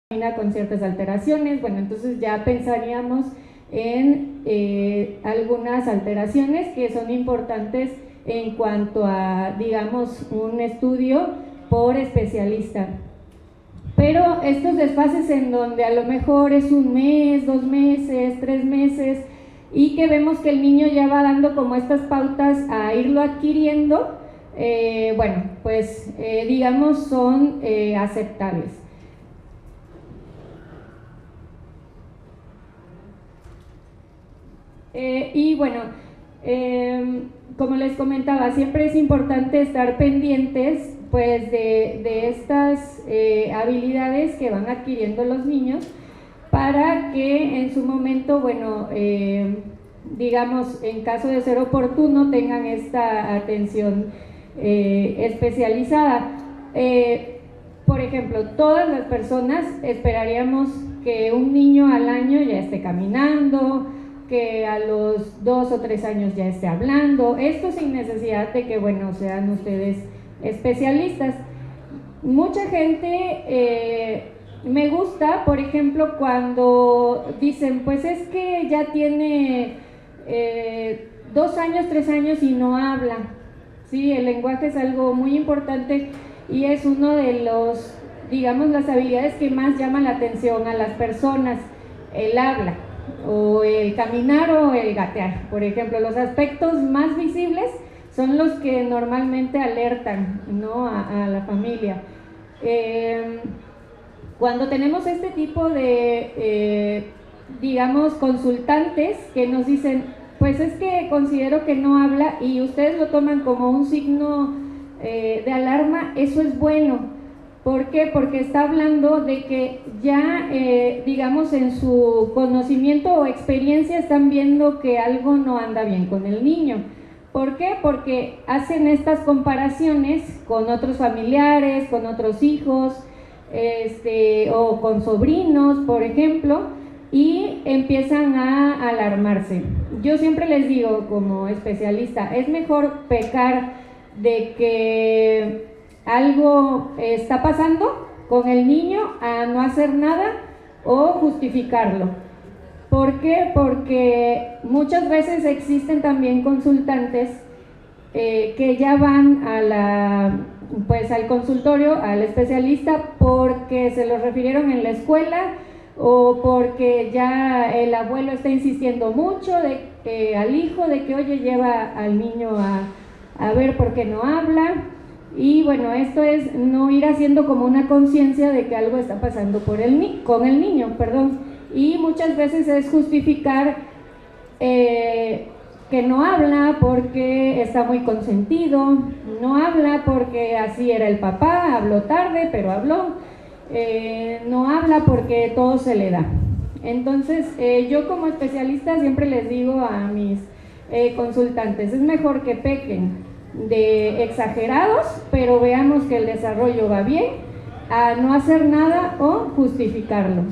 camina con ciertas alteraciones, bueno, entonces ya pensaríamos en algunas alteraciones que son importantes en cuanto a, digamos, un estudio por especialista. Pero estos desfases en donde a lo mejor es 1 mes, 2 meses, 3 meses, y que vemos que el niño ya va dando como estas pautas a irlo adquiriendo, bueno, pues digamos son aceptables. Y bueno, como les comentaba, siempre es importante estar pendientes pues de estas habilidades que van adquiriendo los niños para que en su momento, bueno, digamos, en caso de ser oportuno, tengan esta atención especializada. Por ejemplo, todas las personas esperaríamos que un niño al año ya esté caminando, que a los 2 o 3 años ya esté hablando, esto sin necesidad de que, bueno, sean ustedes especialistas. Mucha gente me gusta, por ejemplo, cuando dicen, pues es que ya tiene 2 años, 3 años y no habla. Sí, el lenguaje es algo muy importante y es uno de los, digamos, las habilidades que más llaman la atención a las personas, el habla o el caminar o el gatear. Por ejemplo, los aspectos más visibles son los que normalmente alertan, ¿no?, a la familia. Cuando tenemos este tipo de, digamos, consultantes que nos dicen, pues es que considero que no habla, y ustedes lo toman como un signo de alarma, eso es bueno. ¿Por qué? Porque está hablando de que ya, digamos, en su conocimiento o experiencia están viendo que algo no anda bien con el niño. ¿Por qué? Porque hacen estas comparaciones con otros familiares, con otros hijos, o con sobrinos, por ejemplo, y empiezan a alarmarse. Yo siempre les digo, como especialista, es mejor pecar de que algo está pasando con el niño a no hacer nada o justificarlo. ¿Por qué? Porque muchas veces existen también consultantes que ya van a pues al consultorio, al especialista, porque se los refirieron en la escuela o porque ya el abuelo está insistiendo mucho al hijo de que, oye, lleva al niño a ver por qué no habla. Y bueno, esto es no ir haciendo como una conciencia de que algo está pasando con el niño, perdón. Y muchas veces es justificar que no habla porque está muy consentido, no habla porque así era el papá, habló tarde pero habló, no habla porque todo se le da. Entonces yo como especialista siempre les digo a mis consultantes, es mejor que pequen de exagerados, pero veamos que el desarrollo va bien, a no hacer nada o justificarlo.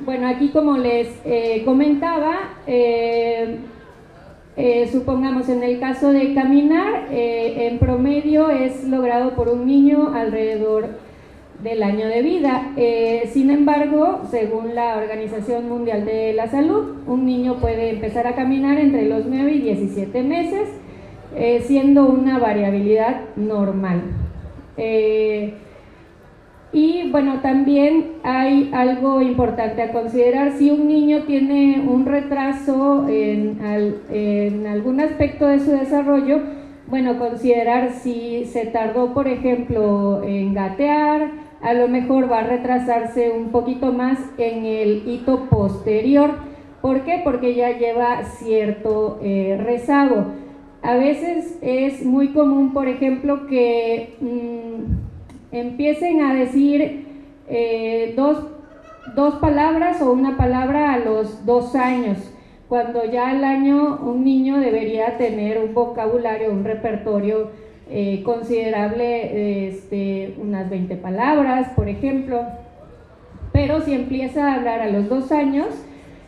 Bueno, aquí como les comentaba, supongamos en el caso de caminar, en promedio es logrado por un niño alrededor del año de vida. Sin embargo, según la Organización Mundial de la Salud, un niño puede empezar a caminar entre los 9 y 17 meses, siendo una variabilidad normal. Y bueno, también hay algo importante a considerar. Si un niño tiene un retraso en algún aspecto de su desarrollo, bueno, considerar si se tardó, por ejemplo, en gatear, a lo mejor va a retrasarse un poquito más en el hito posterior. ¿Por qué? Porque ya lleva cierto rezago. A veces es muy común, por ejemplo, que empiecen a decir dos palabras o una palabra a los 2 años, cuando ya al año un niño debería tener un vocabulario, un repertorio considerable, unas 20 palabras, por ejemplo. Pero si empieza a hablar a los 2 años,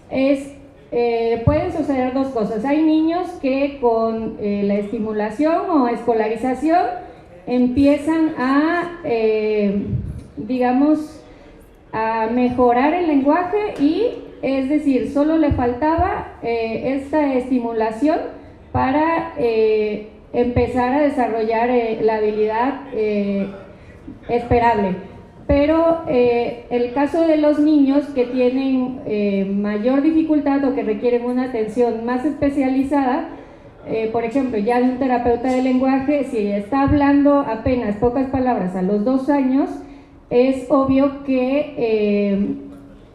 pueden suceder 2 cosas. Hay niños que con la estimulación o escolarización empiezan a, digamos, a mejorar el lenguaje y, es decir, solo le faltaba esta estimulación para empezar a desarrollar la habilidad esperable. Pero el caso de los niños que tienen mayor dificultad o que requieren una atención más especializada, por ejemplo, ya de un terapeuta de lenguaje, si está hablando apenas pocas palabras a los 2 años, es obvio que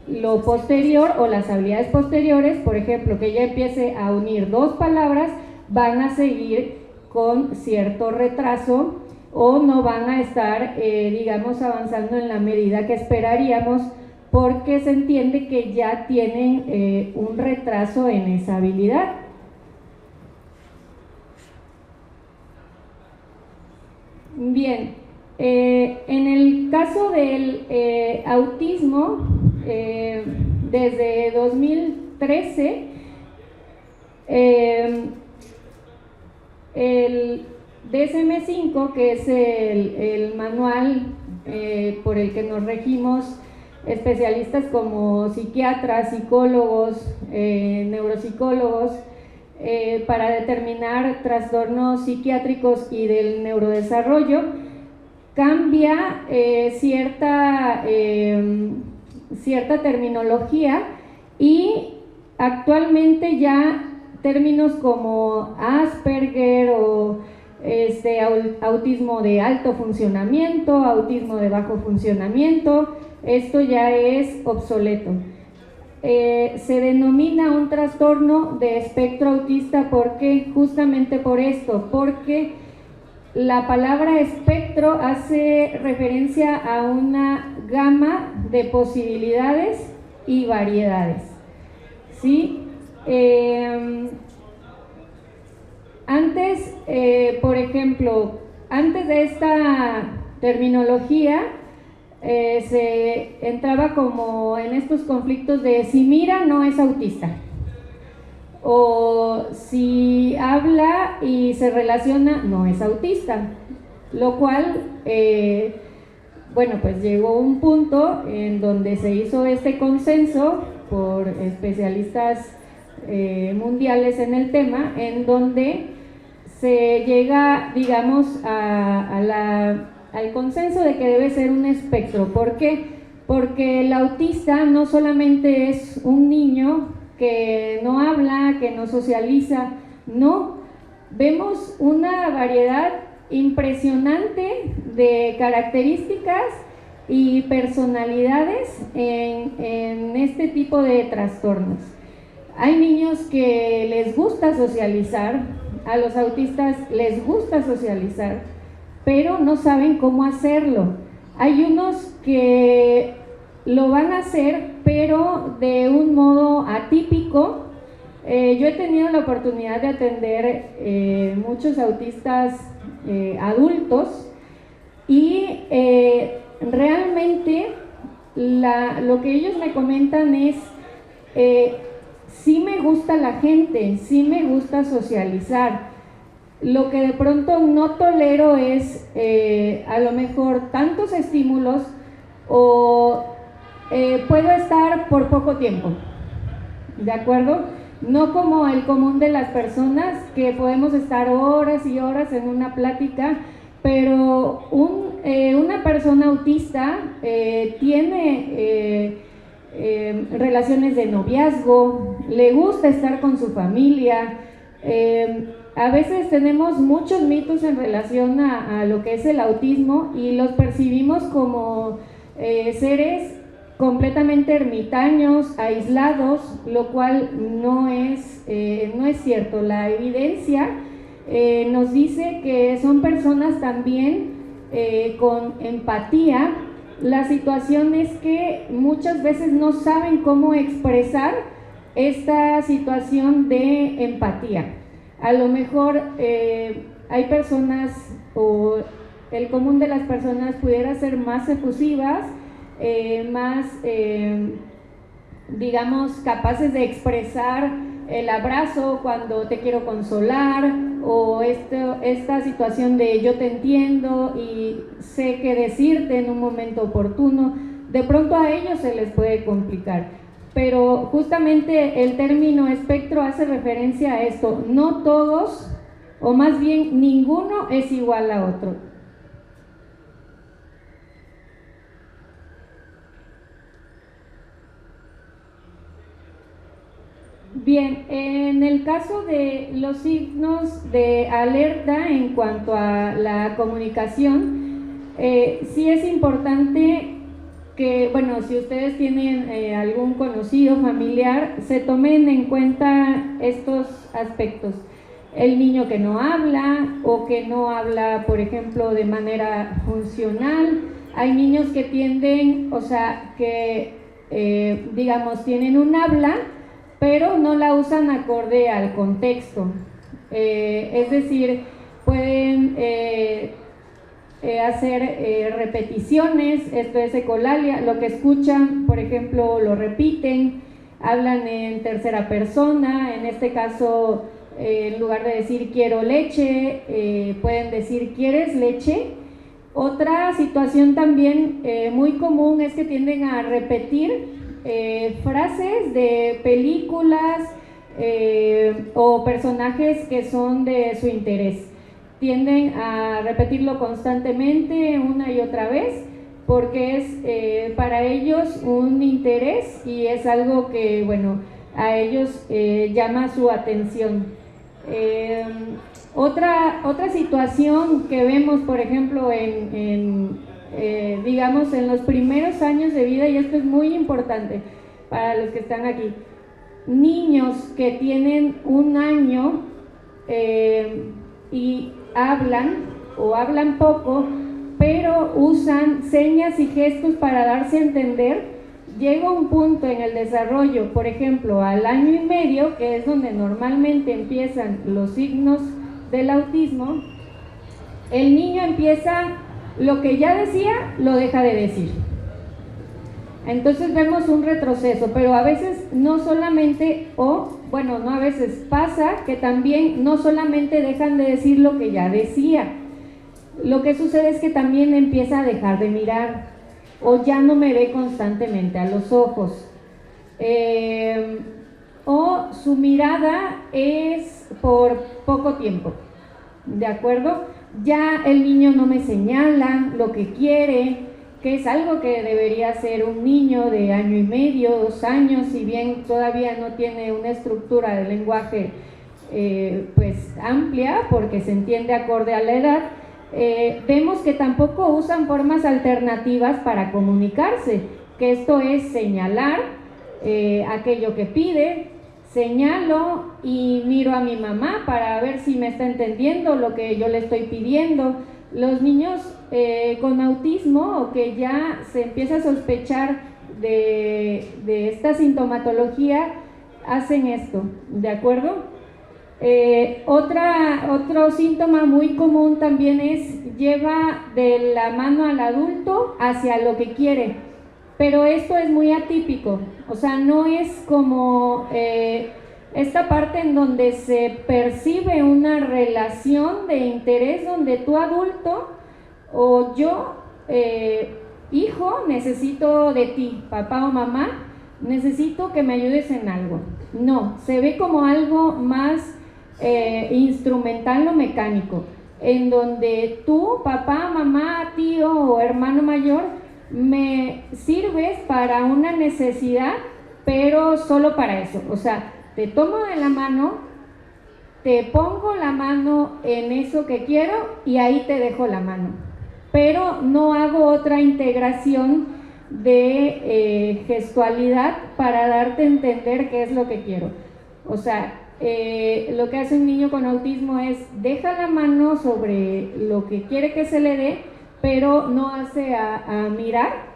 lo posterior o las habilidades posteriores, por ejemplo, que ella empiece a unir 2 palabras, van a seguir con cierto retraso o no van a estar, digamos, avanzando en la medida que esperaríamos, porque se entiende que ya tienen un retraso en esa habilidad. Bien, en el caso del autismo, desde 2013, el DSM-5, que es el manual por el que nos regimos especialistas como psiquiatras, psicólogos, neuropsicólogos, para determinar trastornos psiquiátricos y del neurodesarrollo, cambia cierta terminología, y actualmente ya términos como Asperger o autismo de alto funcionamiento, autismo de bajo funcionamiento, esto ya es obsoleto. Se denomina un trastorno de espectro autista, porque justamente por esto, porque la palabra espectro hace referencia a una gama de posibilidades y variedades, ¿sí? Antes, por ejemplo, antes de esta terminología, se entraba como en estos conflictos de si mira no es autista, o si habla y se relaciona no es autista, lo cual, bueno, pues llegó un punto en donde se hizo este consenso por especialistas mundiales en el tema, en donde se llega, digamos, al consenso de que debe ser un espectro. ¿Por qué? Porque el autista no solamente es un niño que no habla, que no socializa, no, vemos una variedad impresionante de características y personalidades en este tipo de trastornos. Hay niños que les gusta socializar, a los autistas les gusta socializar, pero no saben cómo hacerlo. Hay unos que lo van a hacer, pero de un modo atípico. Yo he tenido la oportunidad de atender muchos autistas adultos, y realmente lo que ellos me comentan es, sí me gusta la gente, sí me gusta socializar. Lo que de pronto no tolero es a lo mejor tantos estímulos, o puedo estar por poco tiempo, ¿de acuerdo? No como el común de las personas, que podemos estar horas y horas en una plática, pero una persona autista tiene relaciones de noviazgo, le gusta estar con su familia. A veces tenemos muchos mitos en relación a lo que es el autismo, y los percibimos como seres completamente ermitaños, aislados, lo cual no es cierto. La evidencia nos dice que son personas también con empatía. La situación es que muchas veces no saben cómo expresar esta situación de empatía. A lo mejor hay personas, o el común de las personas pudiera ser más efusivas, más, digamos, capaces de expresar el abrazo cuando te quiero consolar, o esta situación de yo te entiendo y sé qué decirte en un momento oportuno. De pronto a ellos se les puede complicar, pero justamente el término espectro hace referencia a esto. No todos, o más bien ninguno es igual a otro. Bien, en el caso de los signos de alerta en cuanto a la comunicación, sí es importante que, bueno, si ustedes tienen algún conocido, familiar, se tomen en cuenta estos aspectos. El niño que no habla, o que no habla, por ejemplo, de manera funcional. Hay niños que tienden, o sea, que digamos, tienen un habla, pero no la usan acorde al contexto. Es decir, pueden hacer repeticiones, esto es ecolalia, lo que escuchan, por ejemplo, lo repiten, hablan en tercera persona, en este caso, en lugar de decir quiero leche, pueden decir ¿quieres leche? Otra situación también muy común es que tienden a repetir frases de películas o personajes que son de su interés. Tienden a repetirlo constantemente una y otra vez porque es para ellos un interés y es algo que, bueno, a ellos llama su atención. Otra situación que vemos, por ejemplo, digamos, en los primeros años de vida, y esto es muy importante para los que están aquí, niños que tienen un año y hablan o hablan poco, pero usan señas y gestos para darse a entender. Llega un punto en el desarrollo, por ejemplo, al año y medio, que es donde normalmente empiezan los signos del autismo, el niño empieza, lo que ya decía, lo deja de decir. Entonces vemos un retroceso, pero a veces no solamente, no a veces pasa que también no solamente dejan de decir lo que ya decía, lo que sucede es que también empieza a dejar de mirar, o ya no me ve constantemente a los ojos, o su mirada es por poco tiempo, ¿de acuerdo? Ya el niño no me señala lo que quiere, que es algo que debería ser un niño de año y medio, 2 años, si bien todavía no tiene una estructura de lenguaje pues amplia, porque se entiende acorde a la edad. Vemos que tampoco usan formas alternativas para comunicarse, que esto es señalar aquello que pide, señalo y miro a mi mamá para ver si me está entendiendo lo que yo le estoy pidiendo. Los niños con autismo, o que ya se empieza a sospechar de esta sintomatología, hacen esto, ¿de acuerdo? Otro síntoma muy común también es lleva de la mano al adulto hacia lo que quiere, pero esto es muy atípico, o sea, no es como esta parte en donde se percibe una relación de interés donde tu adulto o yo, hijo, necesito de ti, papá o mamá, necesito que me ayudes en algo. No, se ve como algo más instrumental o mecánico, en donde tú, papá, mamá, tío o hermano mayor, me sirves para una necesidad, pero solo para eso. O sea, te tomo de la mano, te pongo la mano en eso que quiero y ahí te dejo la mano, pero no hago otra integración de gestualidad para darte a entender qué es lo que quiero. O sea, lo que hace un niño con autismo es deja la mano sobre lo que quiere que se le dé, pero no hace a mirar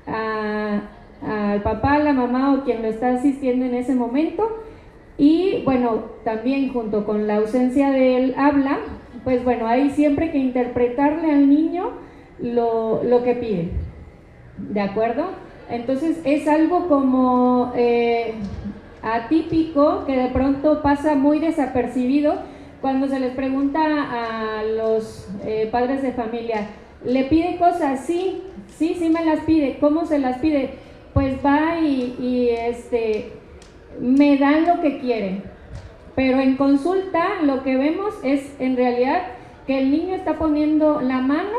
al papá, a la mamá o quien lo está asistiendo en ese momento. Y bueno, también junto con la ausencia del habla, pues bueno, hay siempre que interpretarle al niño lo que pide, ¿de acuerdo? Entonces es algo como atípico que de pronto pasa muy desapercibido cuando se les pregunta a los padres de familia, ¿le pide cosas? Sí, sí me las pide. ¿Cómo se las pide? Pues va y me dan lo que quiere. Pero en consulta lo que vemos es en realidad que el niño está poniendo la mano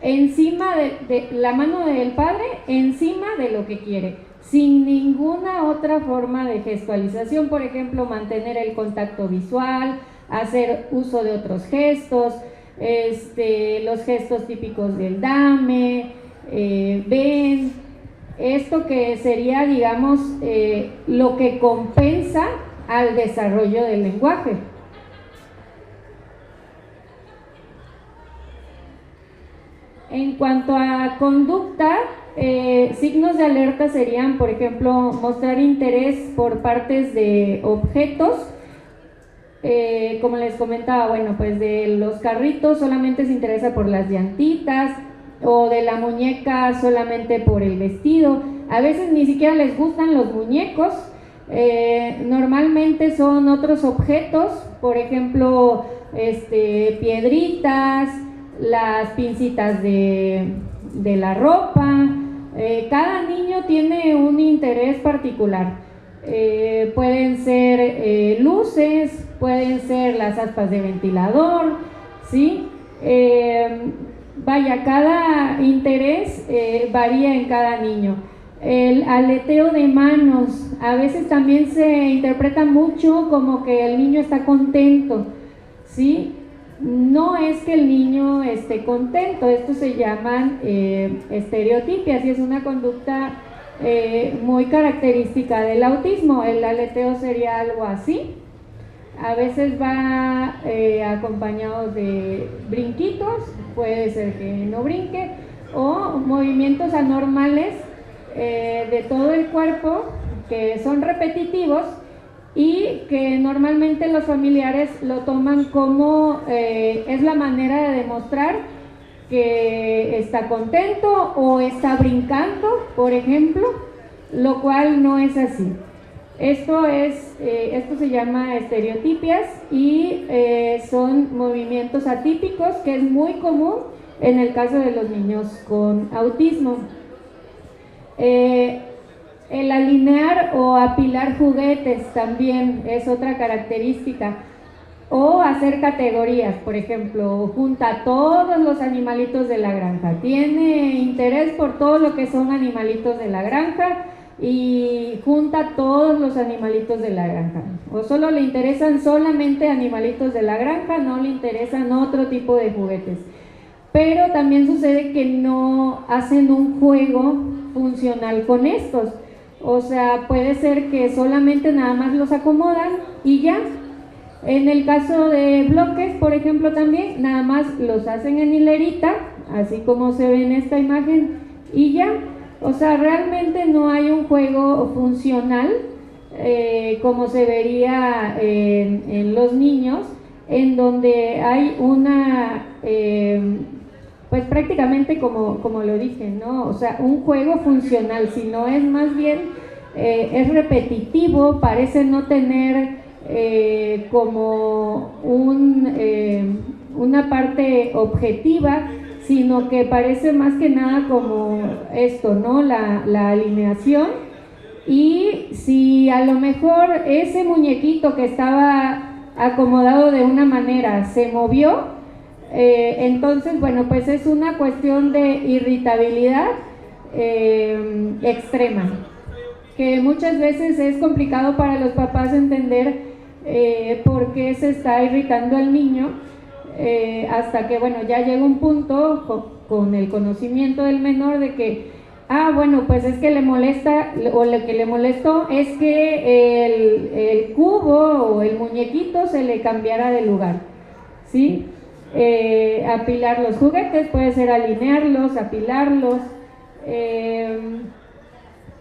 encima de la mano del padre, encima de lo que quiere, sin ninguna otra forma de gestualización. Por ejemplo, mantener el contacto visual, hacer uso de otros gestos, los gestos típicos del dame, ven, esto que sería, digamos, lo que compensa al desarrollo del lenguaje. En cuanto a conducta, signos de alerta serían, por ejemplo, mostrar interés por partes de objetos, como les comentaba, bueno, pues de los carritos solamente se interesa por las llantitas, o de la muñeca solamente por el vestido. A veces ni siquiera les gustan los muñecos, normalmente son otros objetos, por ejemplo, piedritas, las pincitas de la ropa. Cada niño tiene un interés particular. Pueden ser luces, pueden ser las aspas de ventilador, ¿sí? Vaya, cada interés varía en cada niño. El aleteo de manos, a veces también se interpreta mucho como que el niño está contento, ¿sí? No es que el niño esté contento, esto se llaman estereotipias y es una conducta muy característica del autismo. El aleteo sería algo así, a veces va acompañado de brinquitos, puede ser que no brinque, o movimientos anormales de todo el cuerpo que son repetitivos y que normalmente los familiares lo toman como es la manera de demostrar que está contento o está brincando, por ejemplo, lo cual no es así. Esto se llama estereotipias y son movimientos atípicos, que es muy común en el caso de los niños con autismo. El alinear o apilar juguetes también es otra característica, o hacer categorías, por ejemplo, junta todos los animalitos de la granja, tiene interés por todo lo que son animalitos de la granja y junta todos los animalitos de la granja, o solo le interesan solamente animalitos de la granja, no le interesan otro tipo de juguetes. Pero también sucede que no hacen un juego funcional con estos. O sea, puede ser que solamente nada más los acomodan y ya. En el caso de bloques, por ejemplo, también nada más los hacen en hilerita, así como se ve en esta imagen, y ya. O sea, realmente no hay un juego funcional como se vería en los niños, en donde hay una, pues prácticamente como lo dije, ¿no? O sea, un juego funcional, sino es más bien, es repetitivo, parece no tener como una parte objetiva, sino que parece más que nada como esto, ¿no? La alineación. Y si a lo mejor ese muñequito que estaba acomodado de una manera se movió, entonces, bueno, pues es una cuestión de irritabilidad extrema, que muchas veces es complicado para los papás entender por qué se está irritando el niño, hasta que, bueno, ya llega un punto con el conocimiento del menor de que, bueno, pues es que le molesta, o lo que le molestó es que el cubo o el muñequito se le cambiara de lugar, ¿sí? Apilar los juguetes, puede ser alinearlos, apilarlos,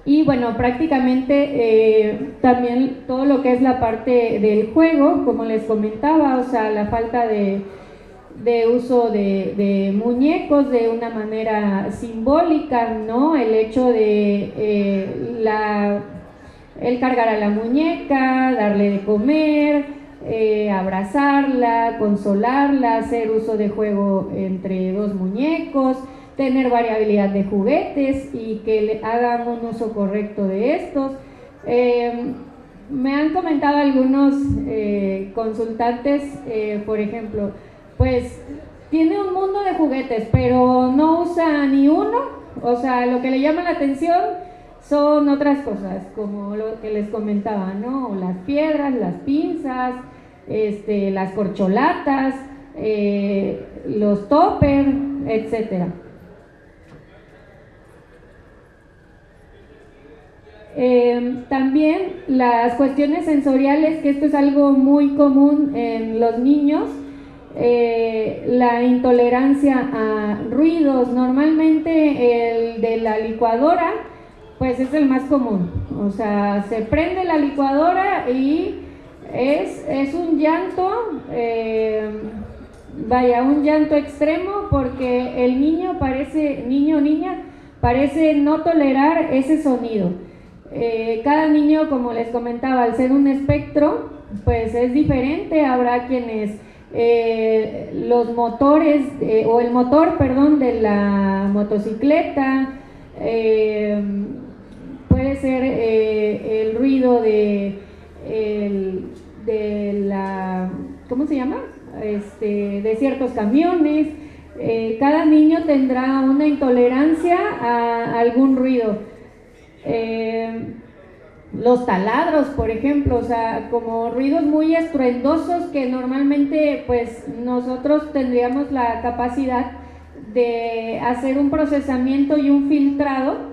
y bueno, prácticamente también todo lo que es la parte del juego, como les comentaba, o sea, la falta de uso de muñecos de una manera simbólica, ¿no? El hecho de el cargar a la muñeca, darle de comer, abrazarla, consolarla, hacer uso de juego entre dos muñecos, tener variabilidad de juguetes y que le hagan un uso correcto de estos. Me han comentado algunos consultantes, por ejemplo, pues tiene un mundo de juguetes, pero no usa ni uno, o sea, lo que le llama la atención son otras cosas, como lo que les comentaba, ¿no? Las piedras, las pinzas, las corcholatas, los toppers, etcétera. También las cuestiones sensoriales, que esto es algo muy común en los niños, la intolerancia a ruidos. Normalmente el de la licuadora pues es el más común, o sea, se prende la licuadora y es un llanto, un llanto extremo, porque el niño o niña parece no tolerar ese sonido. Cada niño, como les comentaba, al ser un espectro, pues es diferente. Habrá quienes los motores o el motor, perdón, de la motocicleta, puede ser el ruido de la, ¿cómo se llama? De ciertos camiones. Cada niño tendrá una intolerancia a algún ruido. Los taladros, por ejemplo, o sea, como ruidos muy estruendosos que normalmente pues nosotros tendríamos la capacidad de hacer un procesamiento y un filtrado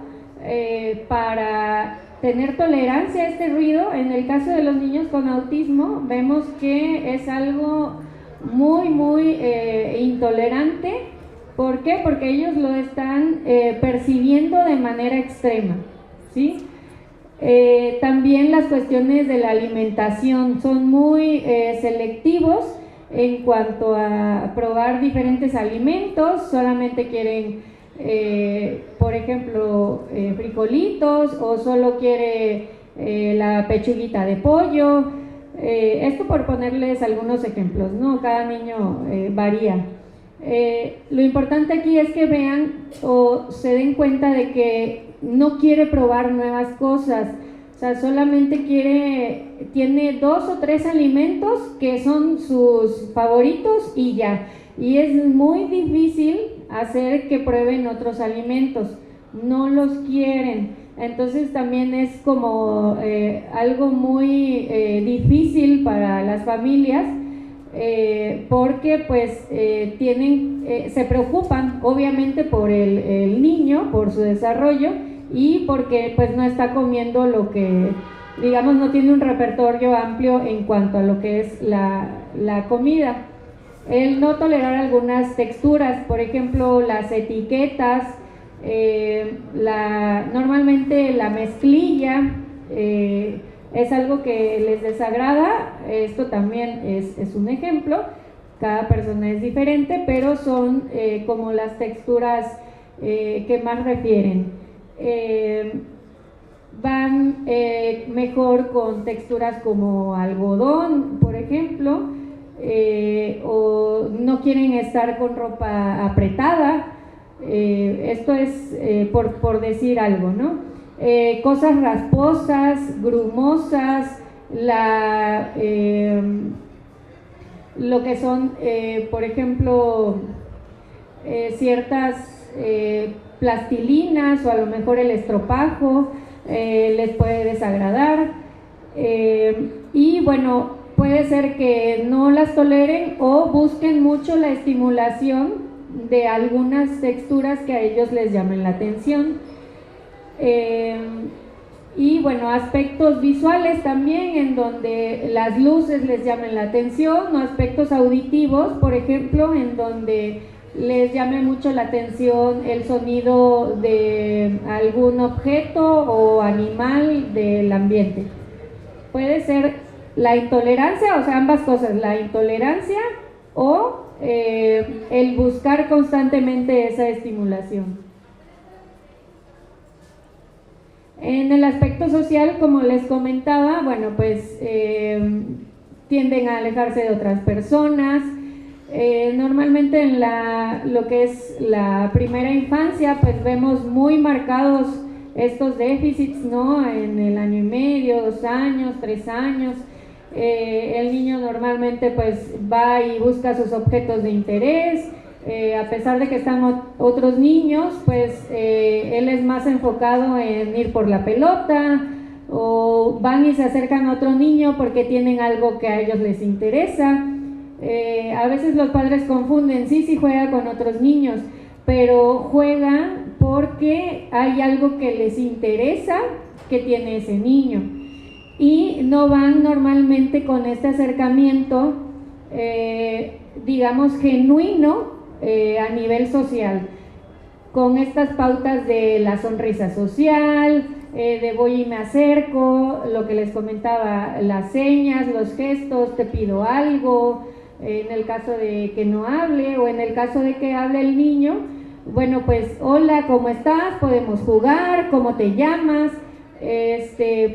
para tener tolerancia a este ruido. En el caso de los niños con autismo vemos que es algo muy intolerante. ¿Por qué? Porque ellos lo están percibiendo de manera extrema, ¿sí? También las cuestiones de la alimentación son muy selectivos en cuanto a probar diferentes alimentos. Solamente quieren, por ejemplo, frijolitos, o solo quiere la pechuguita de pollo. Esto por ponerles algunos ejemplos, ¿no? Cada niño varía. Lo importante aquí es que vean o se den cuenta de que no quiere probar nuevas cosas, o sea, solamente tiene 2 o 3 alimentos que son sus favoritos y ya, y es muy difícil hacer que prueben otros alimentos, no los quieren. Entonces también es como algo muy difícil para las familias, porque pues se preocupan obviamente por el niño, por su desarrollo, y porque pues no está comiendo lo que, digamos, no tiene un repertorio amplio en cuanto a lo que es la comida. El no tolerar algunas texturas, por ejemplo, las etiquetas, normalmente la mezclilla, es algo que les desagrada. Esto también es un ejemplo. Cada persona es diferente, pero son como las texturas que más refieren. Van mejor con texturas como algodón, por ejemplo, o no quieren estar con ropa apretada. Esto es por decir algo, ¿no? Cosas rasposas, grumosas, lo que son, por ejemplo, ciertas plastilinas, o a lo mejor el estropajo les puede desagradar, y bueno, puede ser que no las toleren o busquen mucho la estimulación de algunas texturas que a ellos les llamen la atención. Y bueno, aspectos visuales también, en donde las luces les llamen la atención, o aspectos auditivos, por ejemplo, en donde les llame mucho la atención el sonido de algún objeto o animal del ambiente. Puede ser la intolerancia, o sea, ambas cosas, la intolerancia o el buscar constantemente esa estimulación. En el aspecto social, como les comentaba, bueno, pues tienden a alejarse de otras personas. Normalmente en lo que es la primera infancia, pues vemos muy marcados estos déficits, ¿no? En el año y medio, 2 años, 3 años. El niño normalmente pues va y busca sus objetos de interés. A pesar de que están otros niños, pues él es más enfocado en ir por la pelota, o van y se acercan a otro niño porque tienen algo que a ellos les interesa. A veces los padres confunden, sí juega con otros niños, pero juega porque hay algo que les interesa que tiene ese niño, y no van normalmente con este acercamiento, digamos, genuino a nivel social, con estas pautas de la sonrisa social, de voy y me acerco, lo que les comentaba, las señas, los gestos, te pido algo, en el caso de que no hable, o en el caso de que hable el niño, bueno, pues hola, ¿cómo estás? Podemos jugar, ¿cómo te llamas?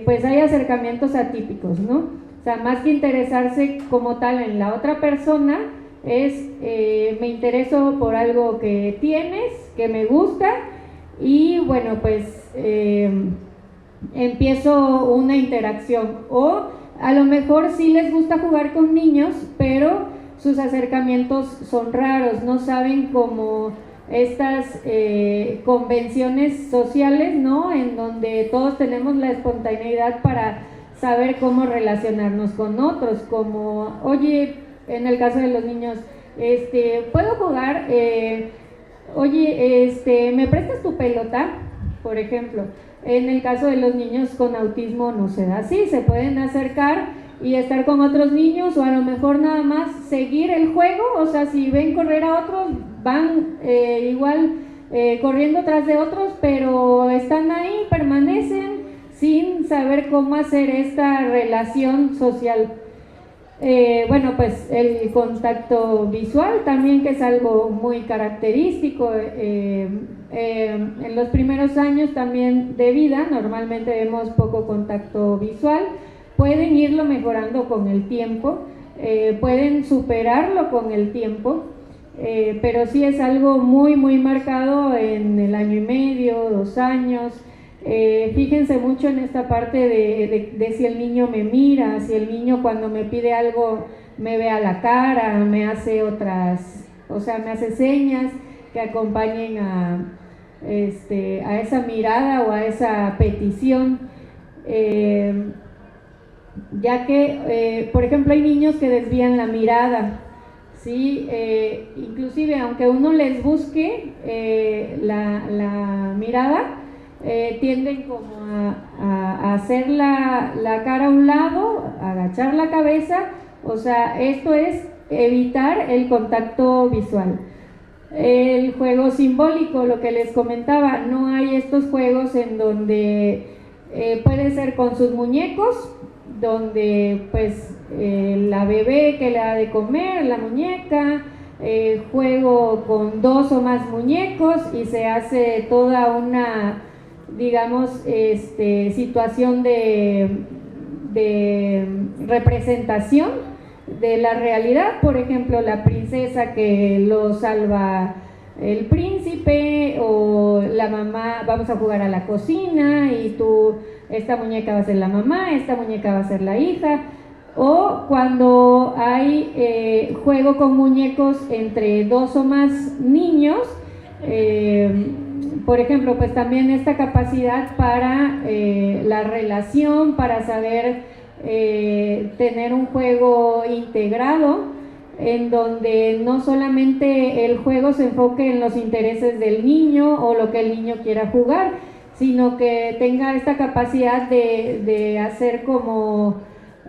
Pues hay acercamientos atípicos, ¿no? O sea, más que interesarse como tal en la otra persona, es me intereso por algo que tienes, que me gusta, y bueno, pues empiezo una interacción. O a lo mejor sí les gusta jugar con niños, pero sus acercamientos son raros, no saben cómo estas convenciones sociales, ¿no? En donde todos tenemos la espontaneidad para saber cómo relacionarnos con otros, como, oye, en el caso de los niños, ¿puedo jugar? Oye, ¿me prestas tu pelota? Por ejemplo. En el caso de los niños con autismo no se da así, se pueden acercar y estar con otros niños, o a lo mejor nada más seguir el juego. O sea, si ven correr a otros, van igual corriendo tras de otros, pero están ahí, permanecen sin saber cómo hacer esta relación social. Bueno, pues el contacto visual también, que es algo muy característico. En los primeros años también de vida normalmente vemos poco contacto visual. Pueden irlo mejorando con el tiempo, pueden superarlo con el tiempo, pero sí es algo muy marcado en el año y medio, 2 años. Fíjense mucho en esta parte de si el niño me mira, si el niño cuando me pide algo me ve a la cara, me hace otras, o sea, me hace señas que acompañen a esa mirada o a esa petición. Ya que, por ejemplo, hay niños que desvían la mirada, ¿sí? Inclusive aunque uno les busque la mirada, tienden como a hacer la cara a un lado, a agachar la cabeza. O sea, esto es evitar el contacto visual. El juego simbólico, lo que les comentaba, no hay estos juegos en donde puede ser con sus muñecos, donde pues la bebé que le da de comer, la muñeca, juego con 2 o más muñecos, y se hace toda una, digamos, situación de representación de la realidad. Por ejemplo, la princesa que lo salva el príncipe, o la mamá, vamos a jugar a la cocina y esta muñeca va a ser la mamá, esta muñeca va a ser la hija. O cuando hay juego con muñecos entre 2 o más niños, por ejemplo, pues también esta capacidad para la relación, para saber tener un juego integrado, en donde no solamente el juego se enfoque en los intereses del niño o lo que el niño quiera jugar, sino que tenga esta capacidad de hacer como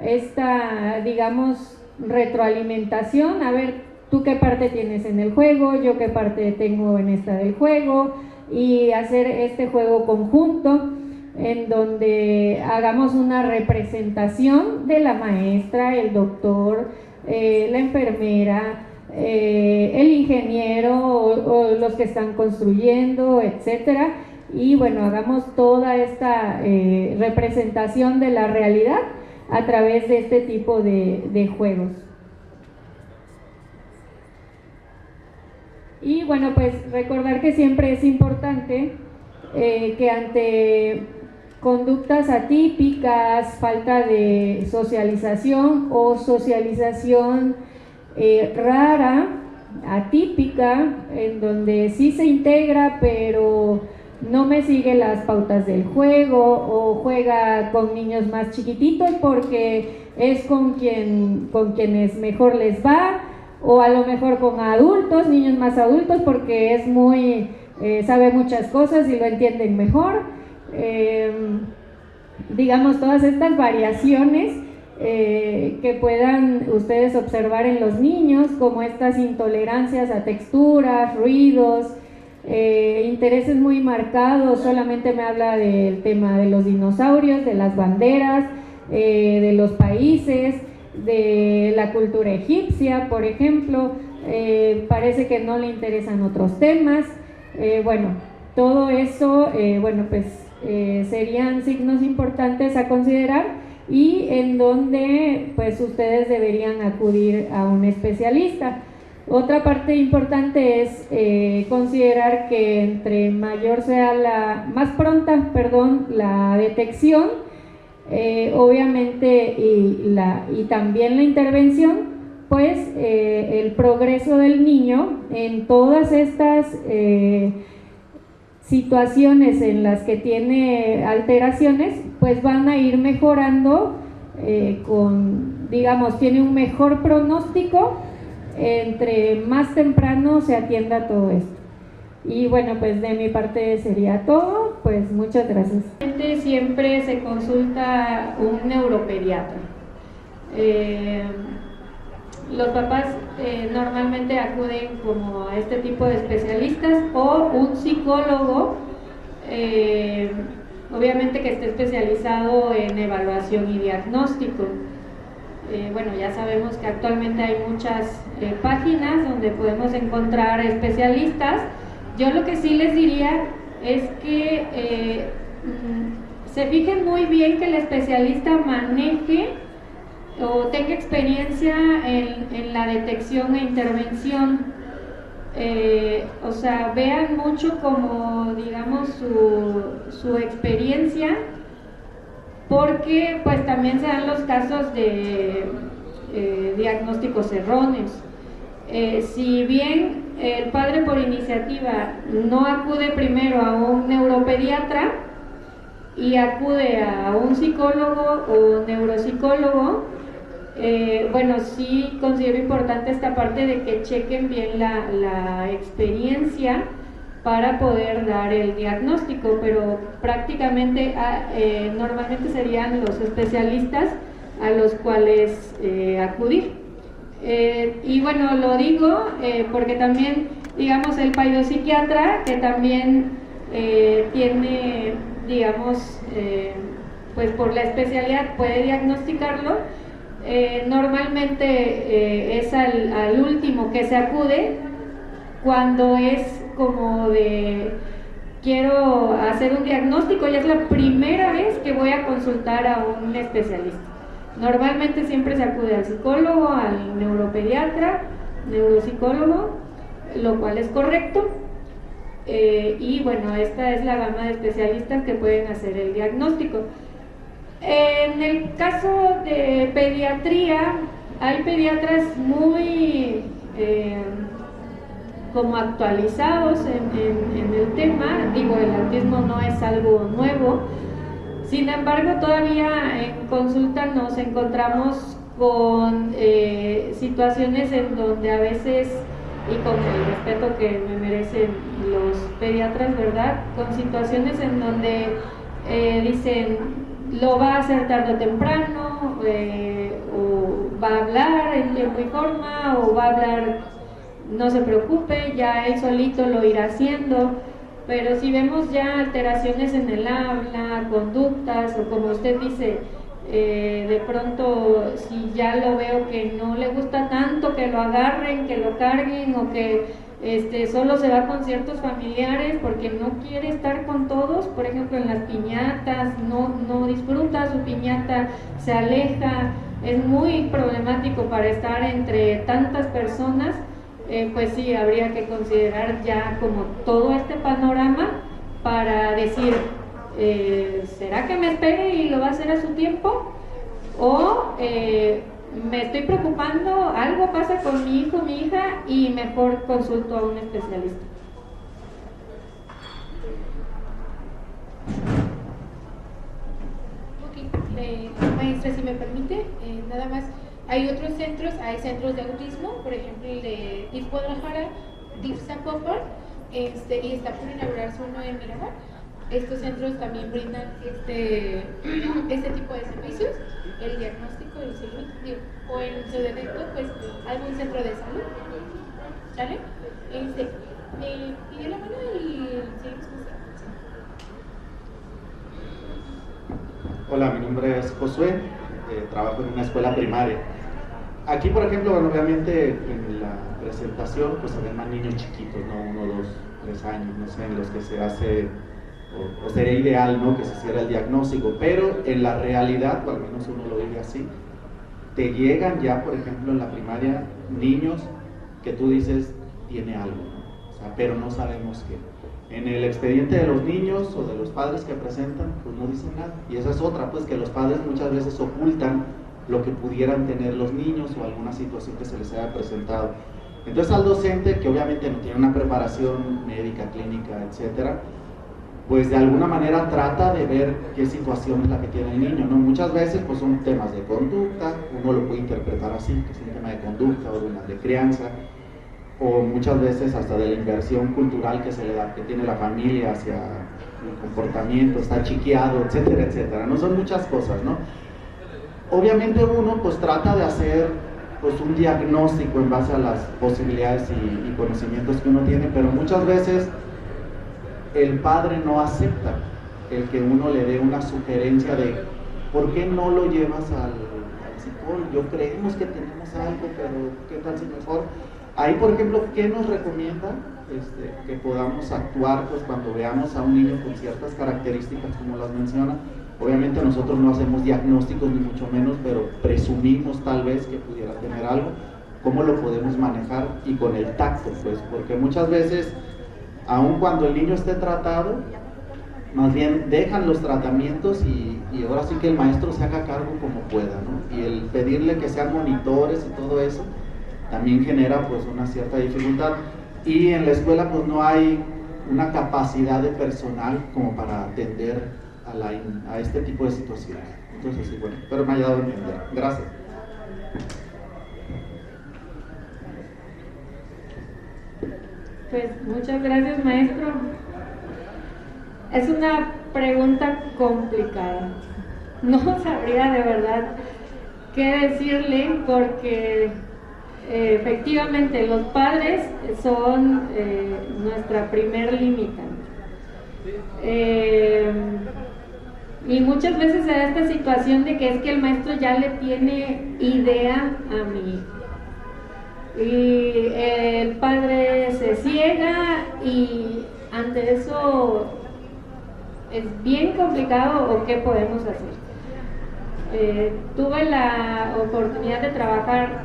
esta, digamos, retroalimentación. A ver, tú qué parte tienes en el juego, yo qué parte tengo en esta del juego, y hacer este juego conjunto en donde hagamos una representación de la maestra, el doctor, la enfermera, el ingeniero, o los que están construyendo, etcétera, y bueno, hagamos toda esta representación de la realidad a través de este tipo de juegos. Y bueno, pues recordar que siempre es importante que ante conductas atípicas, falta de socialización o socialización rara, atípica, en donde sí se integra pero no me sigue las pautas del juego o juega con niños más chiquititos porque es con quienes mejor les va, o a lo mejor con adultos, niños más adultos, porque es muy, sabe muchas cosas y lo entienden mejor. Digamos, todas estas variaciones que puedan ustedes observar en los niños, como estas intolerancias a texturas, ruidos, intereses muy marcados. Solamente me habla del tema de los dinosaurios, de las banderas, de los países, de la cultura egipcia, por ejemplo. Parece que no le interesan otros temas. Bueno, todo eso, bueno, pues serían signos importantes a considerar y en donde pues ustedes deberían acudir a un especialista. Otra parte importante es considerar que entre mayor sea más pronta, la detección, obviamente, y también la intervención, pues el progreso del niño en todas estas situaciones en las que tiene alteraciones, pues van a ir mejorando digamos, tiene un mejor pronóstico entre más temprano se atienda todo esto. Y bueno, pues de mi parte sería todo, pues muchas gracias. Siempre se consulta un neuropediatra. Los papás normalmente acuden como a este tipo de especialistas o un psicólogo, obviamente que esté especializado en evaluación y diagnóstico. Bueno, ya sabemos que actualmente hay muchas páginas donde podemos encontrar especialistas. Yo lo que sí les diría es que se fijen muy bien que el especialista maneje o tenga experiencia en la detección e intervención. O sea, vean mucho como, digamos, su experiencia, porque pues también se dan los casos de diagnósticos erróneos. Si bien el padre por iniciativa no acude primero a un neuropediatra y acude a un psicólogo o neuropsicólogo, bueno, sí considero importante esta parte de que chequen bien la experiencia para poder dar el diagnóstico, pero prácticamente normalmente serían los especialistas a los cuales acudir. Y bueno, lo digo porque también, digamos, el paidopsiquiatra, que también tiene, digamos, pues por la especialidad puede diagnosticarlo. Normalmente es al último que se acude cuando es como de quiero hacer un diagnóstico, ya es la primera vez que voy a consultar a un especialista. Normalmente siempre se acude al psicólogo, al neuropediatra, neuropsicólogo, lo cual es correcto. Y bueno, esta es la gama de especialistas que pueden hacer el diagnóstico. En el caso de pediatría, hay pediatras muy como actualizados en el tema. Digo, el autismo no es algo nuevo. Sin embargo, todavía en consulta nos encontramos con situaciones en donde a veces, y con el respeto que me merecen los pediatras, ¿verdad?, con situaciones en donde dicen lo va a hacer tarde o temprano, o va a hablar en tiempo y forma, o va a hablar, no se preocupe, ya él solito lo irá haciendo. Pero si vemos ya alteraciones en el habla, conductas, o como usted dice, de pronto si ya lo veo que no le gusta tanto que lo agarren, que lo carguen, o que solo se va con ciertos familiares porque no quiere estar con todos, por ejemplo en las piñatas, no disfruta su piñata, se aleja, es muy problemático para estar entre tantas personas. Pues sí, habría que considerar ya como todo este panorama para decir, ¿será que me espere y lo va a hacer a su tiempo? O me estoy preocupando, algo pasa con mi hijo, mi hija, y mejor consulto a un especialista. Maestra, si me permite, nada más, hay otros centros, hay centros de autismo, por ejemplo el de DIF Guadalajara, DIF Zapopan, y está por inaugurarse uno en Miramar. Estos centros también brindan este tipo de servicios, el diagnóstico, el seguimiento, o en su defecto, pues algún centro de salud, ¿sale? Me pidió la mano y seguimos con usted. Hola, mi nombre es Josué, trabajo en una escuela primaria. Aquí, por ejemplo, bueno, obviamente en la presentación pues se ven más niños chiquitos, ¿no? 1, 2, 3 años, no sé, en los que se hace, o sería ideal, ¿no?, que se hiciera el diagnóstico, pero en la realidad, o al menos uno lo vive así, te llegan ya, por ejemplo, en la primaria, niños que tú dices, tiene algo, ¿no? O sea, pero no sabemos qué. En el expediente de los niños o de los padres que presentan, pues no dicen nada. Y esa es otra, pues que los padres muchas veces ocultan lo que pudieran tener los niños o alguna situación que se les haya presentado. Entonces al docente, que obviamente no tiene una preparación médica, clínica, etcétera, pues de alguna manera trata de ver qué situación es la que tiene el niño, ¿no? Muchas veces pues son temas de conducta, uno lo puede interpretar así, que es un tema de conducta o de crianza, o muchas veces hasta de la inversión cultural que se le da, que tiene la familia hacia el comportamiento, está chiqueado, etcétera, etcétera, ¿no? Son muchas cosas, ¿no? Obviamente uno pues trata de hacer pues un diagnóstico en base a las posibilidades y conocimientos que uno tiene, pero muchas veces el padre no acepta el que uno le dé una sugerencia de ¿por qué no lo llevas al psicólogo? Yo creemos que tenemos algo, pero ¿qué tal si mejor? Ahí, por ejemplo, ¿qué nos recomienda que podamos actuar pues, cuando veamos a un niño con ciertas características como las menciona? Obviamente nosotros no hacemos diagnósticos ni mucho menos, pero presumimos tal vez que pudiera tener algo. ¿Cómo lo podemos manejar? Y con el tacto, pues, porque muchas veces, aun cuando el niño esté tratado, más bien dejan los tratamientos y ahora sí que el maestro se haga cargo como pueda, ¿no? Y el pedirle que sean monitores y todo eso, también genera pues una cierta dificultad, y en la escuela pues no hay una capacidad de personal como para atender a este tipo de situaciones. Entonces sí, bueno, espero me haya dado a entender. Gracias. Pues muchas gracias, maestro. Es una pregunta complicada. No sabría de verdad qué decirle porque efectivamente los padres son nuestra primer limitante. Y muchas veces se da esta situación de que es que el maestro ya le tiene idea a mi hijo. Y el padre se ciega y ante eso es bien complicado. ¿O qué podemos hacer? Tuve la oportunidad de trabajar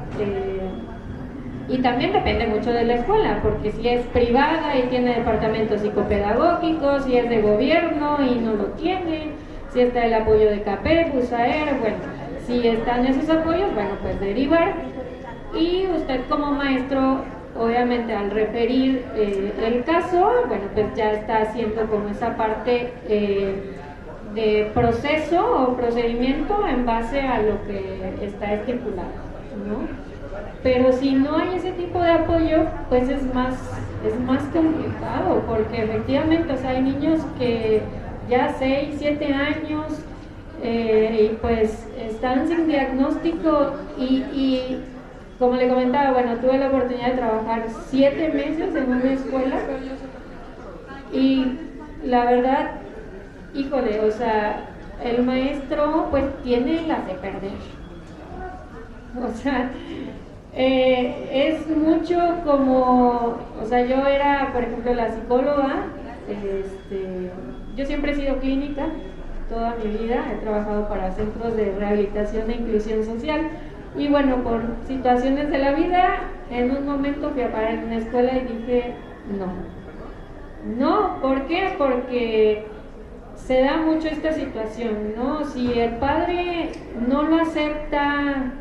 y también depende mucho de la escuela, porque si es privada y tiene departamentos psicopedagógicos, si es de gobierno y no lo tiene, si está el apoyo de CAPEP, USAER, bueno, si están esos apoyos, bueno, pues derivar. Y usted como maestro, obviamente al referir el caso, bueno, pues ya está haciendo como esa parte de proceso o procedimiento en base a lo que está estipulado, ¿no? Pero si no hay ese tipo de apoyo, pues es más complicado, porque efectivamente, o sea, hay niños que ya 6, 7 años y pues están sin diagnóstico y como le comentaba, bueno, tuve la oportunidad de trabajar 7 meses en una escuela y la verdad, híjole, o sea, el maestro pues tiene las de perder. O sea, Es mucho como, o sea, yo era, por ejemplo, la psicóloga, yo siempre he sido clínica, toda mi vida, he trabajado para centros de rehabilitación e inclusión social, y bueno, por situaciones de la vida, en un momento fui a parar en una escuela y dije, no, ¿por qué? Porque se da mucho esta situación, ¿no? Si el padre no lo acepta,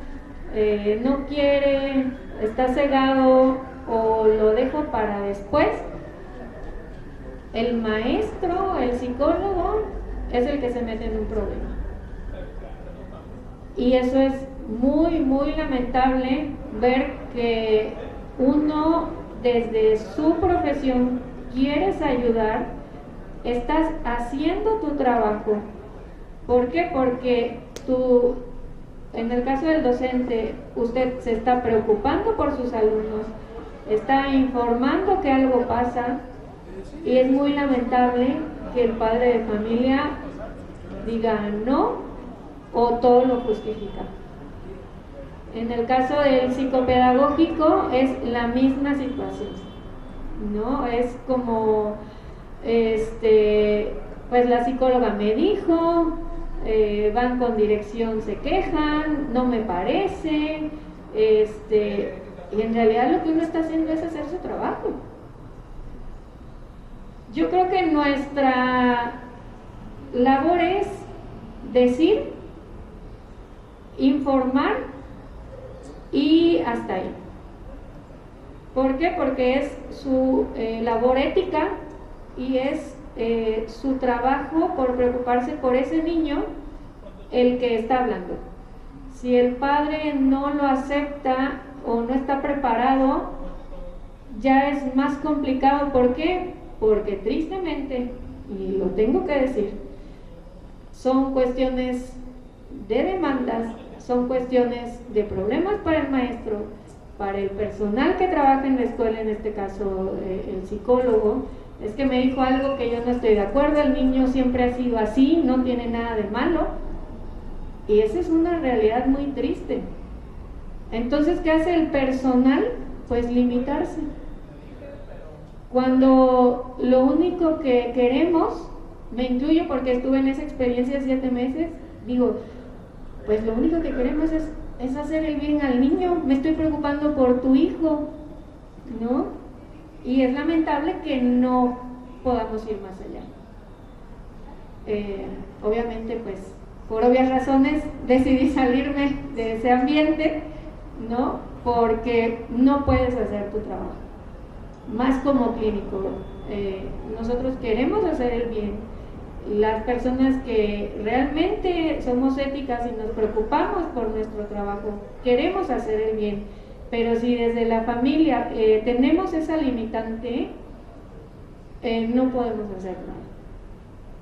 no quiere, está cegado o lo dejo para después, el maestro, el psicólogo, es el que se mete en un problema. Y eso es muy, muy lamentable ver que uno desde su profesión quieres ayudar, estás haciendo tu trabajo. ¿Por qué? Porque tú, en el caso del docente, usted se está preocupando por sus alumnos, está informando que algo pasa, y es muy lamentable que el padre de familia diga no o todo lo justifica. En el caso del psicopedagógico es la misma situación, ¿no? Es como, pues la psicóloga me dijo, van con dirección, se quejan, no me parece, y en realidad lo que uno está haciendo es hacer su trabajo. Yo creo que nuestra labor es decir, informar y hasta ahí. ¿Por qué? Porque es su labor ética y es su trabajo por preocuparse por ese niño el que está hablando. Si el padre no lo acepta o no está preparado, ya es más complicado. ¿Por qué? Porque tristemente, y lo tengo que decir, son cuestiones de demandas, son cuestiones de problemas para el maestro, para el personal que trabaja en la escuela, en este caso el psicólogo. Es que me dijo algo que yo no estoy de acuerdo, el niño siempre ha sido así, no tiene nada de malo, y esa es una realidad muy triste. Entonces, ¿qué hace el personal? Pues limitarse. Cuando lo único que queremos, me incluyo porque estuve en esa experiencia 7 meses, digo, pues lo único que queremos es hacer el bien al niño, me estoy preocupando por tu hijo, ¿no? Y es lamentable que no podamos ir más allá. Obviamente, pues, por obvias razones decidí salirme de ese ambiente, ¿no? Porque no puedes hacer tu trabajo. Más como clínico, nosotros queremos hacer el bien. Las personas que realmente somos éticas y nos preocupamos por nuestro trabajo, queremos hacer el bien, pero si desde la familia tenemos esa limitante, no podemos hacer nada.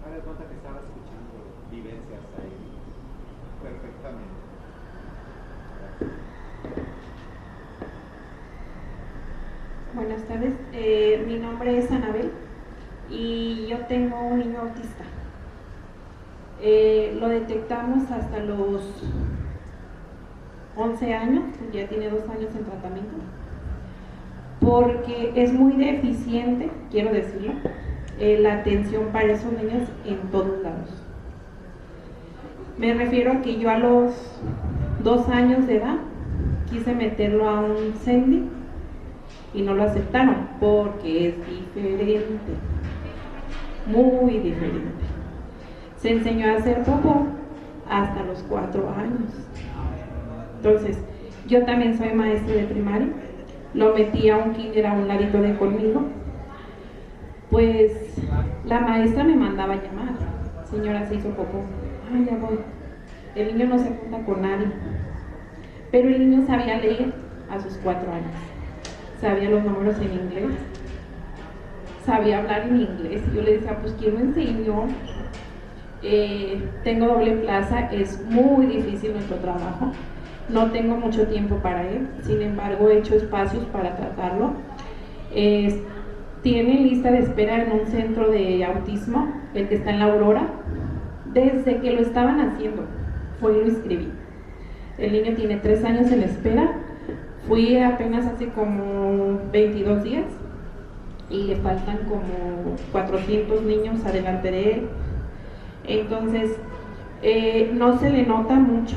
Me das cuenta que estaba escuchando vivencias ahí perfectamente. Buenas tardes, mi nombre es Anabel y yo tengo un niño autista. Lo detectamos hasta los 11 años, ya tiene 2 años en tratamiento, porque es muy deficiente, quiero decirlo, la atención para esos niños en todos lados. Me refiero a que yo a los 2 años de edad quise meterlo a un CENDI y no lo aceptaron porque es diferente, muy diferente. Se enseñó a hacer popó hasta los 4 años. Entonces, yo también soy maestra de primaria, lo metí a un kinder a un ladito de conmigo. Pues la maestra me mandaba a llamar, señora, se hizo popó, ay, ya voy. El niño no se junta con nadie, pero el niño sabía leer a sus 4 años. Sabía los números en inglés, sabía hablar en inglés. Yo le decía, pues ¿quién me enseñó? Tengo doble plaza, es muy difícil nuestro trabajo, no tengo mucho tiempo para él, sin embargo he hecho espacios para tratarlo. Tiene lista de espera en un centro de autismo, el que está en la Aurora, desde que lo estaban haciendo, fue y lo inscribí. El niño tiene 3 años en espera. Fui apenas hace como 22 días y le faltan como 400 niños adelante de él. Entonces, no se le nota mucho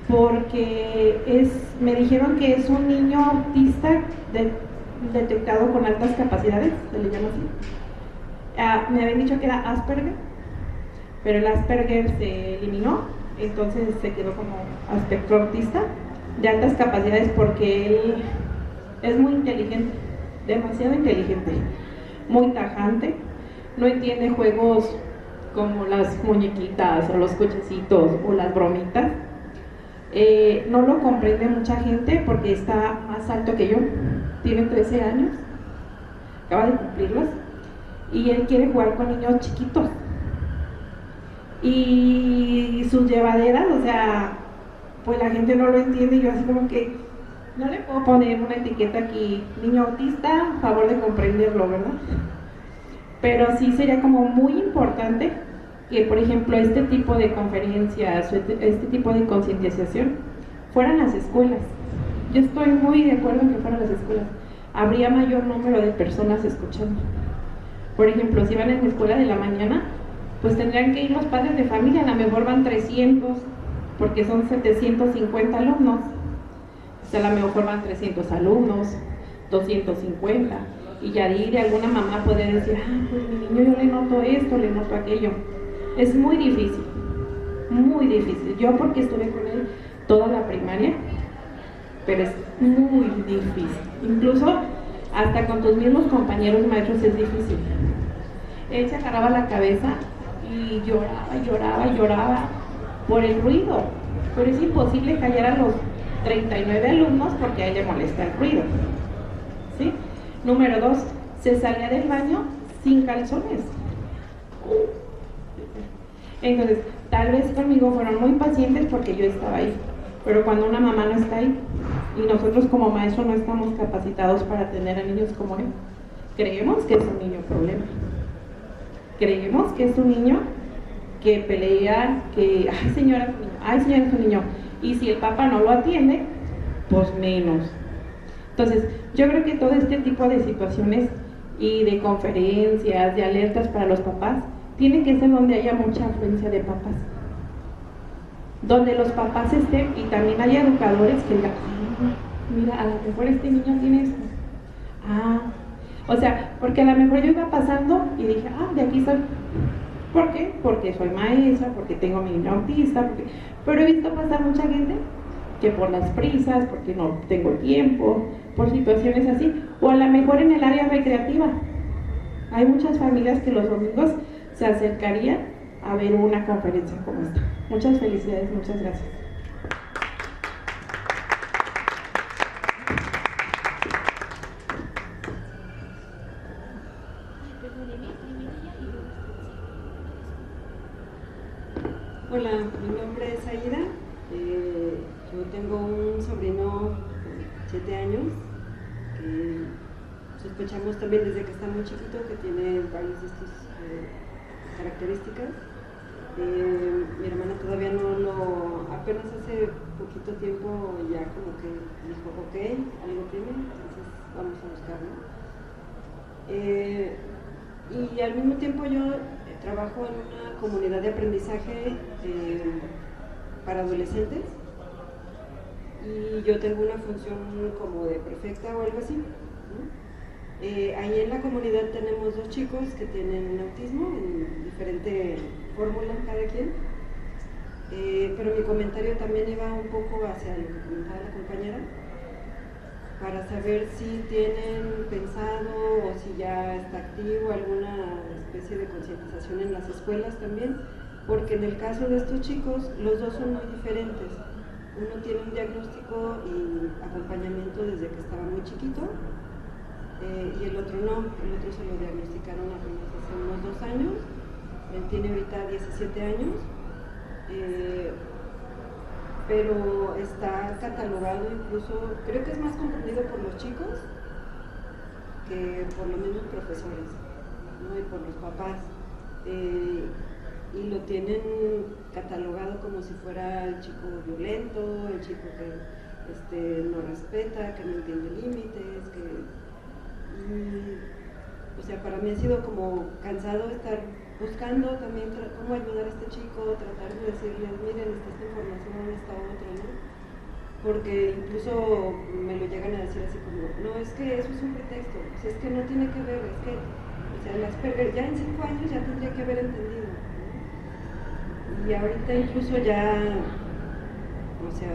porque me dijeron que es un niño autista detectado con altas capacidades, se le llama así. Me habían dicho que era Asperger, pero el Asperger se eliminó, entonces se quedó como espectro autista de altas capacidades porque él es muy inteligente, demasiado inteligente, muy tajante, no entiende juegos como las muñequitas o los cochecitos o las bromitas. No lo comprende mucha gente porque está más alto que yo, tiene 13 años, acaba de cumplirlos, y él quiere jugar con niños chiquitos. Y sus llevaderas, o sea, pues la gente no lo entiende, y yo así como que no le puedo poner una etiqueta aquí, niño autista, a favor de comprenderlo, ¿verdad? Pero sí sería como muy importante que, por ejemplo, este tipo de conferencias, este tipo de concientización fueran las escuelas. Yo estoy muy de acuerdo en que fueran las escuelas. Habría mayor número de personas escuchando. Por ejemplo, si van en la escuela de la mañana, pues tendrían que ir los padres de familia, a lo mejor van 300, porque son 750 alumnos. O sea, a lo mejor van 300 alumnos, 250. Y ya de alguna mamá puede decir, pues mi niño yo le noto esto, le noto aquello. Es muy difícil, muy difícil. Yo porque estuve con él toda la primaria, pero es muy difícil. Incluso hasta con tus mismos compañeros maestros es difícil. Él se agarraba la cabeza y lloraba por el ruido. Pero es imposible callar a los 39 alumnos porque a él le molesta el ruido. ¿Sí? Número 2, se salía del baño sin calzones. Entonces, tal vez conmigo fueron muy pacientes porque yo estaba ahí, pero cuando una mamá no está ahí y nosotros como maestros no estamos capacitados para tener a niños como él, creemos que es un niño problema. Creemos que es un niño que pelea, que, ay señora, es un niño. Y si el papá no lo atiende, pues menos. Entonces, yo creo que todo este tipo de situaciones y de conferencias, de alertas para los papás, tiene que ser donde haya mucha afluencia de papás. Donde los papás estén y también haya educadores que digan, mira, a lo mejor este niño tiene esto. O sea, porque a lo mejor yo iba pasando y dije, de aquí soy. ¿Por qué? Porque soy maestra, porque tengo mi niño autista, pero he visto pasar mucha gente que por las prisas, porque no tengo tiempo, por situaciones así, o a lo mejor en el área recreativa. Hay muchas familias que los domingos se acercarían a ver una conferencia como esta. Muchas felicidades, muchas gracias. Hola, mi nombre es Aida. Yo tengo un sobrino de 7 años que sospechamos también desde que está muy chiquito que tiene varias de estas características. Mi hermana todavía apenas hace poquito tiempo ya como que dijo, ok, algo tiene, entonces vamos a buscarlo. Y al mismo tiempo yo trabajo en una comunidad de aprendizaje para adolescentes y yo tengo una función como de prefecta o algo así, ¿no? Ahí en la comunidad tenemos 2 chicos que tienen autismo en diferente fórmula cada quien, pero mi comentario también iba un poco hacia lo que comentaba la compañera, para saber si tienen pensado o si ya está activo alguna especie de concientización en las escuelas también, porque en el caso de estos chicos los dos son muy diferentes. Uno tiene un diagnóstico y acompañamiento desde que estaba muy chiquito y el otro no, el otro se lo diagnosticaron apenas hace unos 2 años, él tiene ahorita 17 años. Pero está catalogado incluso, creo que es más comprendido por los chicos que por los mismos profesores, ¿no? Y por los papás, y lo tienen catalogado como si fuera el chico violento, el chico que no respeta, que no entiende límites, o sea, para mí ha sido como cansado estar buscando también cómo ayudar a este chico, tratar de decirles, miren, esta información, esta otra, ¿no? Porque incluso me lo llegan a decir así como, no, es que eso es un pretexto, o sea, es que no tiene que ver, es que, o sea, el Asperger ya en 5 años ya tendría que haber entendido, ¿no? Y ahorita incluso ya, o sea,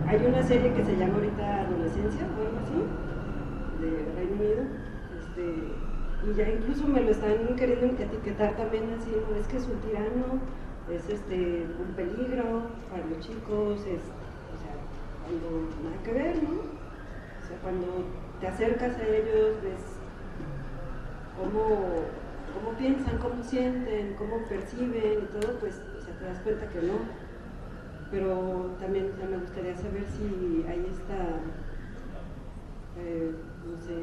hay una serie que se llama ahorita Adolescencia o algo así, de Reino Unido, y ya incluso me lo están queriendo etiquetar también así, ¿no? Es que es un tirano, es un peligro para los chicos, o sea, cuando nada que ver, ¿no? O sea, cuando te acercas a ellos, ves cómo piensan, cómo sienten, cómo perciben y todo, pues, o sea, te das cuenta que no. Pero también me gustaría saber si hay esta, no sé,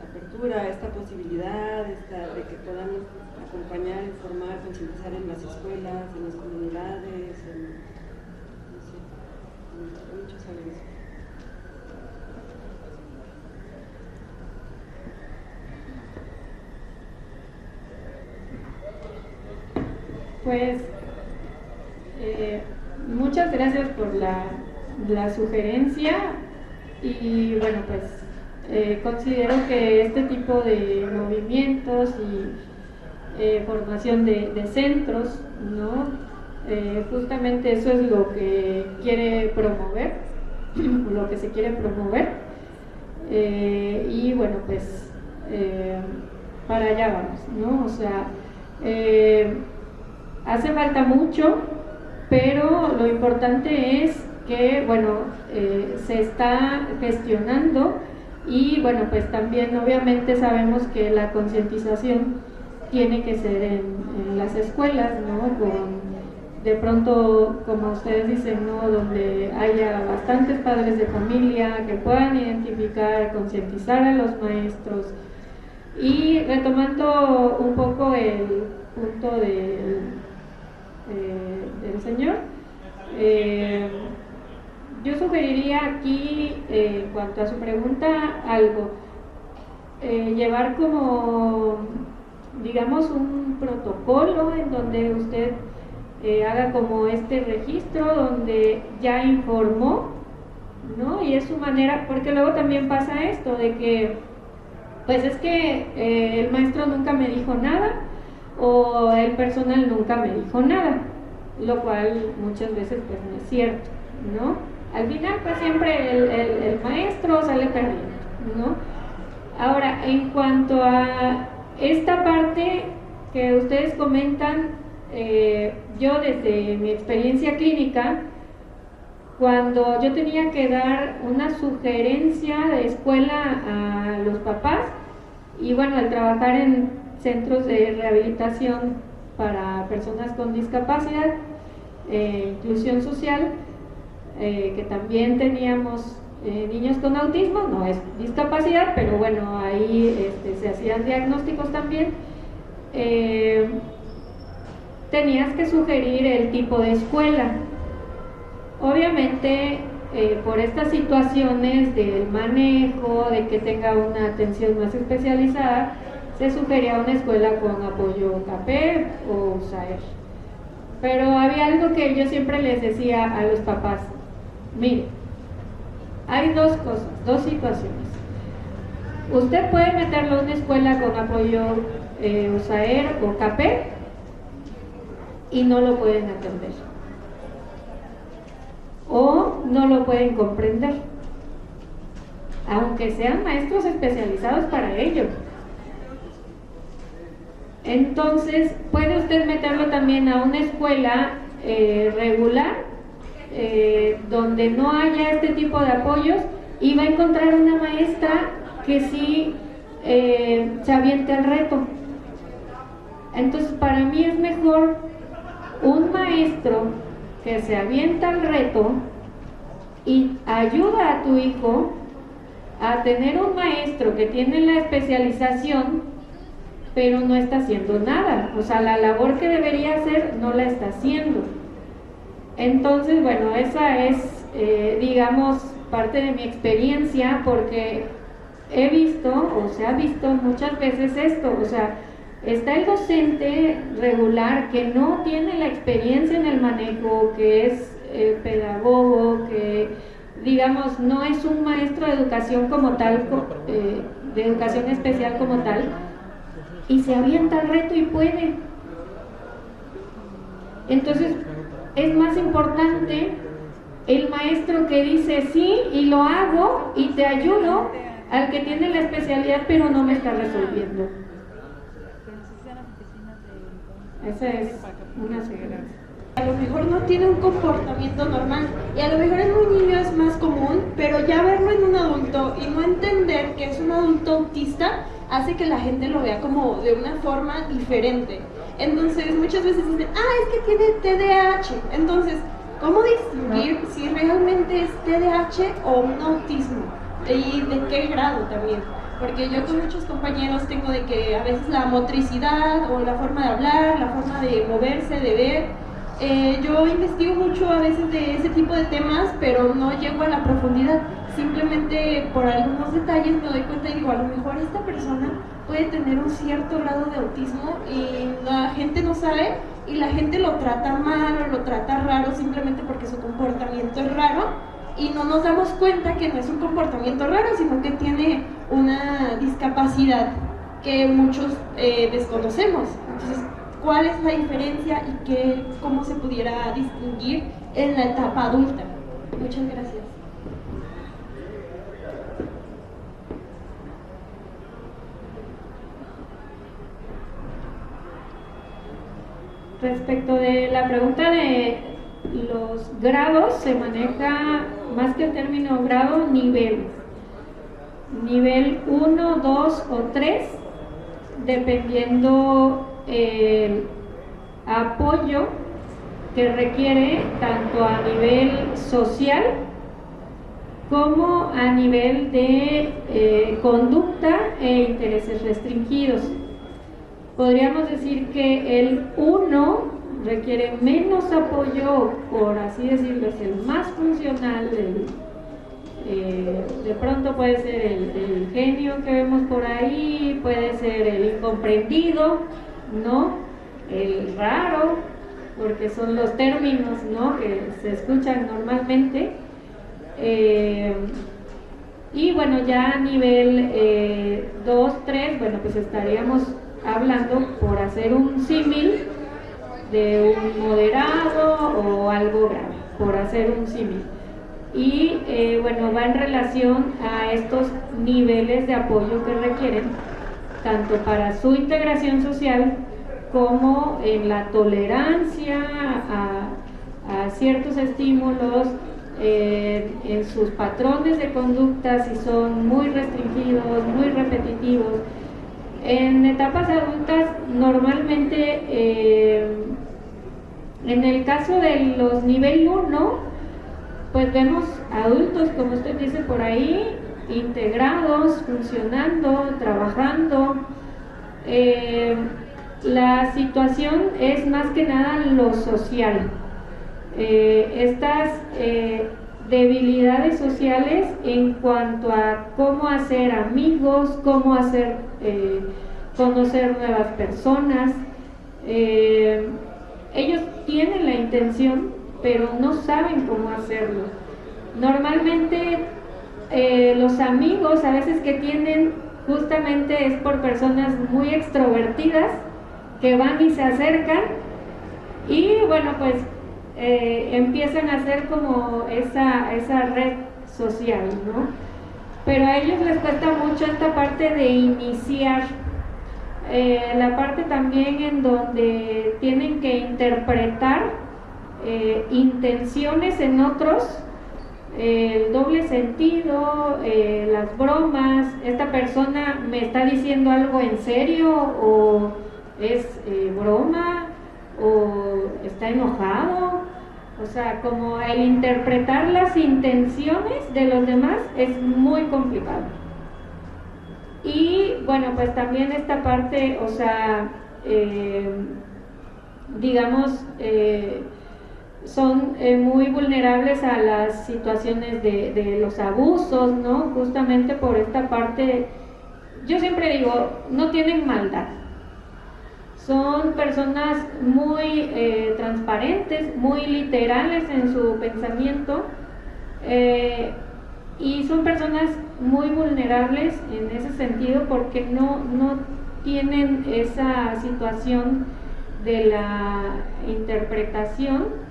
apertura, esta posibilidad, de que podamos acompañar, informar, concientizar en las escuelas, en las comunidades, no sé, me gusta mucho saber eso. Pues muchas gracias por la sugerencia y bueno, pues considero que este tipo de movimientos y formación de centros, ¿no? Justamente eso es lo que quiere promover, lo que se quiere promover, y bueno, pues para allá vamos, ¿no? O sea, hace falta mucho, pero lo importante es que, bueno, se está gestionando y, bueno, pues también obviamente sabemos que la concientización tiene que ser en las escuelas, ¿no? De pronto, como ustedes dicen, ¿no? Donde haya bastantes padres de familia que puedan identificar, concientizar a los maestros. Y retomando un poco el punto del señor, yo sugeriría aquí, en cuanto a su pregunta, algo, llevar como, digamos, un protocolo en donde usted haga como este registro donde ya informó, ¿no? Y es su manera, porque luego también pasa esto de que, pues es que el maestro nunca me dijo nada o el personal nunca me dijo nada, lo cual muchas veces pues no es cierto, ¿no? Al final pues siempre el maestro sale perdiendo, ¿no? Ahora, en cuanto a esta parte que ustedes comentan, yo desde mi experiencia clínica, cuando yo tenía que dar una sugerencia de escuela a los papás, y bueno, al trabajar en centros de rehabilitación para personas con discapacidad, inclusión social, que también teníamos niños con autismo, no es discapacidad, pero bueno, ahí se hacían diagnósticos también. Tenías que sugerir el tipo de escuela. Obviamente, por estas situaciones del manejo, de que tenga una atención más especializada, se sugería una escuela con apoyo CAPEP o USAER. Pero había algo que yo siempre les decía a los papás: mire, hay dos cosas, dos situaciones. Usted puede meterlo a una escuela con apoyo USAER o CAPEP y no lo pueden atender, o no lo pueden comprender, aunque sean maestros especializados para ello. Entonces, puede usted meterlo también a una escuela regular, donde no haya este tipo de apoyos, y va a encontrar una maestra que sí se aviente al reto. Entonces, para mí es mejor un maestro que se avienta al reto y ayuda a tu hijo a tener un maestro que tiene la especialización pero no está haciendo nada, o sea, la labor que debería hacer no la está haciendo. Entonces, bueno, esa es digamos, parte de mi experiencia, porque he visto, o se ha visto muchas veces esto, o sea, está el docente regular que no tiene la experiencia en el manejo, que es pedagogo, que digamos no es un maestro de educación como tal, de educación especial como tal, y se avienta al reto y puede. Entonces es más importante el maestro que dice sí y lo hago y te ayudo, al que tiene la especialidad pero no me está resolviendo. Esa es una sugerencia. A lo mejor no tiene un comportamiento normal y a lo mejor en un niño es más común, pero ya verlo en un adulto y no entender que es un adulto autista hace que la gente lo vea como de una forma diferente. Entonces muchas veces dicen, es que tiene TDAH. Entonces, ¿cómo distinguir si realmente es TDAH o un autismo? ¿Y de qué grado también? Porque yo con muchos compañeros tengo de que a veces la motricidad o la forma de hablar, la forma de moverse, de ver, yo investigo mucho a veces de ese tipo de temas, pero no llego a la profundidad. Simplemente por algunos detalles me doy cuenta y digo, a lo mejor esta persona puede tener un cierto grado de autismo y la gente no sabe y la gente lo trata mal o lo trata raro simplemente porque su comportamiento es raro. Y no nos damos cuenta que no es un comportamiento raro, sino que tiene una discapacidad que muchos desconocemos. Entonces, ¿cuál es la diferencia y cómo se pudiera distinguir en la etapa adulta? Muchas gracias. Respecto de la pregunta de los grados, se maneja más que el término grado, niveles. Nivel 1, 2 o 3, dependiendo el apoyo que requiere tanto a nivel social como a nivel de conducta e intereses restringidos. Podríamos decir que el 1 requiere menos apoyo, por así decirlo, es el más funcional, de pronto puede ser el genio que vemos por ahí, puede ser el incomprendido, ¿no? El raro, porque son los términos, ¿no?, que se escuchan normalmente. Y bueno, ya a nivel 2, 3, bueno, pues estaríamos hablando, por hacer un símil, de un moderado o algo grave, por hacer un símil. Y bueno, va en relación a estos niveles de apoyo que requieren, tanto para su integración social como en la tolerancia a ciertos estímulos, en sus patrones de conducta, si son muy restringidos, muy repetitivos. En etapas adultas, normalmente, en el caso de los nivel 1, pues vemos adultos, como usted dice por ahí, integrados, funcionando, trabajando. La situación es más que nada lo social. Estas debilidades sociales en cuanto a cómo hacer amigos, cómo hacer conocer nuevas personas. Ellos tienen la intención, pero no saben cómo hacerlo. Normalmente los amigos a veces que tienen justamente es por personas muy extrovertidas que van y se acercan y bueno, pues empiezan a hacer como esa red social, ¿no? Pero a ellos les cuesta mucho esta parte de iniciar, la parte también en donde tienen que interpretar intenciones en otros, el doble sentido, las bromas, esta persona me está diciendo algo en serio o es broma o está enojado, o sea, como el interpretar las intenciones de los demás es muy complicado. Y bueno, pues también esta parte, o sea, digamos, son muy vulnerables a las situaciones de los abusos, ¿no? Justamente por esta parte, yo siempre digo, no tienen maldad. Son personas muy transparentes, muy literales en su pensamiento, y son personas muy vulnerables en ese sentido porque no tienen esa situación de la interpretación,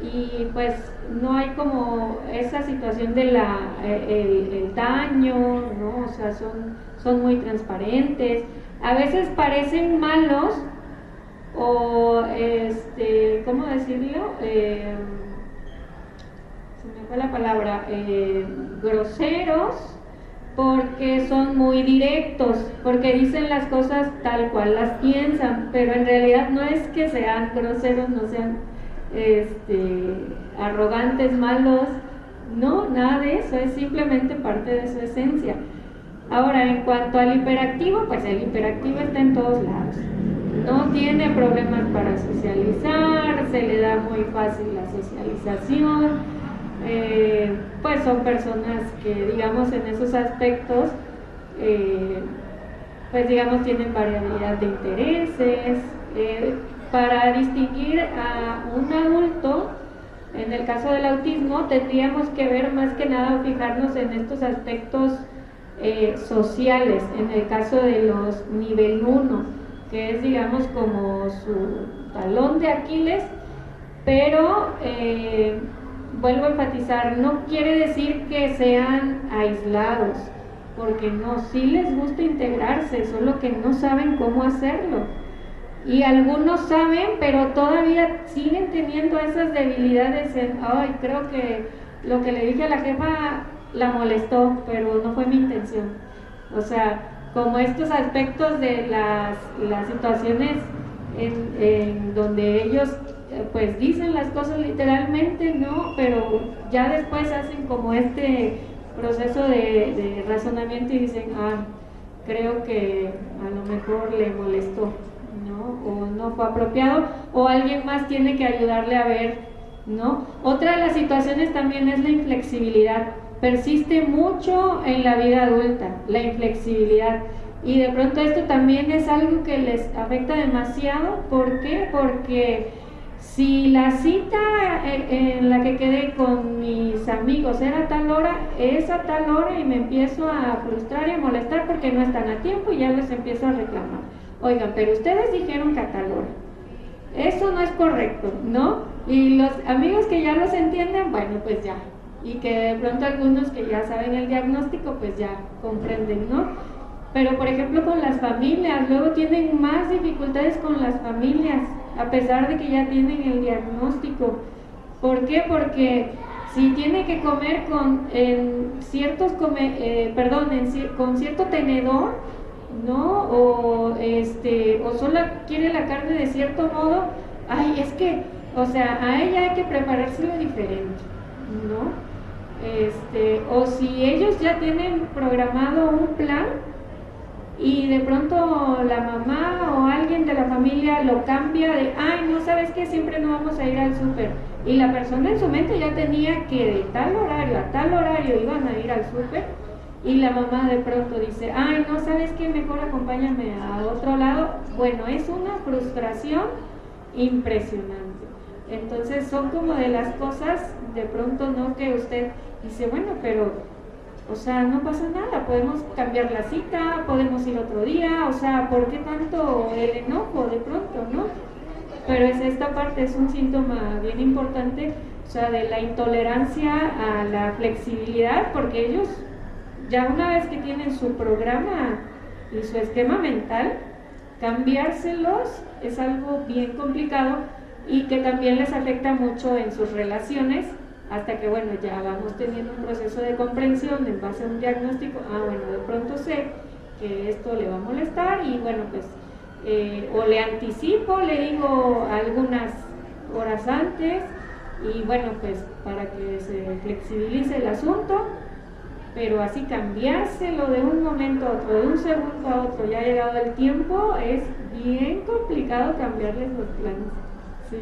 y pues no hay como esa situación de el daño, ¿no? O sea, son muy transparentes, a veces parecen malos o ¿cómo decirlo? Se me fue la palabra, groseros, porque son muy directos, porque dicen las cosas tal cual las piensan, pero en realidad no es que sean groseros, no sean arrogantes, malos, no, nada de eso, es simplemente parte de su esencia. Ahora, en cuanto al hiperactivo, pues el hiperactivo está en todos lados, no tiene problemas para socializar, se le da muy fácil la socialización, pues son personas que, digamos, en esos aspectos, pues digamos, tienen variabilidad de intereses. Para distinguir a un adulto, en el caso del autismo, tendríamos que ver más que nada o fijarnos en estos aspectos sociales, en el caso de los nivel 1, que es, digamos, como su talón de Aquiles, pero vuelvo a enfatizar, no quiere decir que sean aislados, porque no, sí les gusta integrarse, solo que no saben cómo hacerlo. Y algunos saben, pero todavía siguen teniendo esas debilidades en, ay, creo que lo que le dije a la jefa la molestó, pero no fue mi intención. O sea, como estos aspectos de las situaciones en donde ellos pues dicen las cosas literalmente, ¿no? Pero ya después hacen como este proceso de razonamiento y dicen, creo que a lo mejor le molestó, ¿no? O no fue apropiado, o alguien más tiene que ayudarle a ver, ¿no? Otra de las situaciones también es la inflexibilidad. Persiste mucho en la vida adulta, la inflexibilidad. Y de pronto esto también es algo que les afecta demasiado. ¿Por qué? Porque si la cita en la que quedé con mis amigos era a tal hora, es a tal hora y me empiezo a frustrar y a molestar porque no están a tiempo y ya les empiezo a reclamar. Oigan, pero ustedes dijeron que a tal hora. Eso no es correcto, ¿no? Y los amigos que ya los entienden, bueno, pues ya. Y que de pronto algunos que ya saben el diagnóstico, pues ya comprenden, ¿no? Pero por ejemplo con las familias, luego tienen más dificultades con las familias, a pesar de que ya tienen el diagnóstico. ¿Por qué? Porque si tiene que comer con cierto tenedor, ¿no? O solo quiere la carne de cierto modo, es que, o sea, a ella hay que preparárselo diferente, ¿no? O si ellos ya tienen programado un plan y de pronto la mamá o alguien de la familia lo cambia de, no, ¿sabes qué? Siempre no vamos a ir al súper. Y la persona en su mente ya tenía que de tal horario a tal horario iban a ir al súper, y la mamá de pronto dice, no, ¿sabes qué? Mejor acompáñame a otro lado. Bueno, es una frustración impresionante. Entonces son como de las cosas de pronto, ¿no? Que usted dice, bueno, pero, o sea, no pasa nada, podemos cambiar la cita, podemos ir otro día, o sea, ¿por qué tanto el enojo de pronto, no? Pero esta parte es un síntoma bien importante, o sea, de la intolerancia a la flexibilidad, porque ellos ya una vez que tienen su programa y su esquema mental, cambiárselos es algo bien complicado y que también les afecta mucho en sus relaciones, hasta que bueno, ya vamos teniendo un proceso de comprensión en base a un diagnóstico. Bueno, de pronto sé que esto le va a molestar y bueno, pues o le anticipo, le digo algunas horas antes y bueno, pues para que se flexibilice el asunto. Pero así cambiárselo de un momento a otro, de un segundo a otro, ya ha llegado el tiempo, es bien complicado cambiarles los planes. Sí.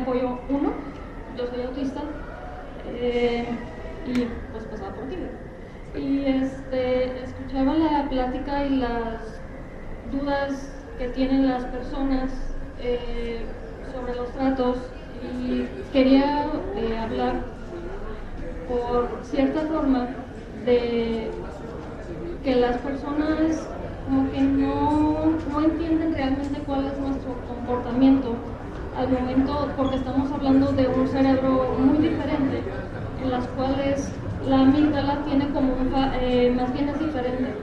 apoyo 1, yo soy autista, y pues pasaba por ti. Y escuchaba la plática y las dudas que tienen las personas sobre los tratos, y quería hablar por cierta forma de que las personas como que no entienden realmente cuál es nuestro comportamiento al momento, porque estamos hablando de un cerebro muy diferente, en las cuales la amígdala tiene como más bien es diferente.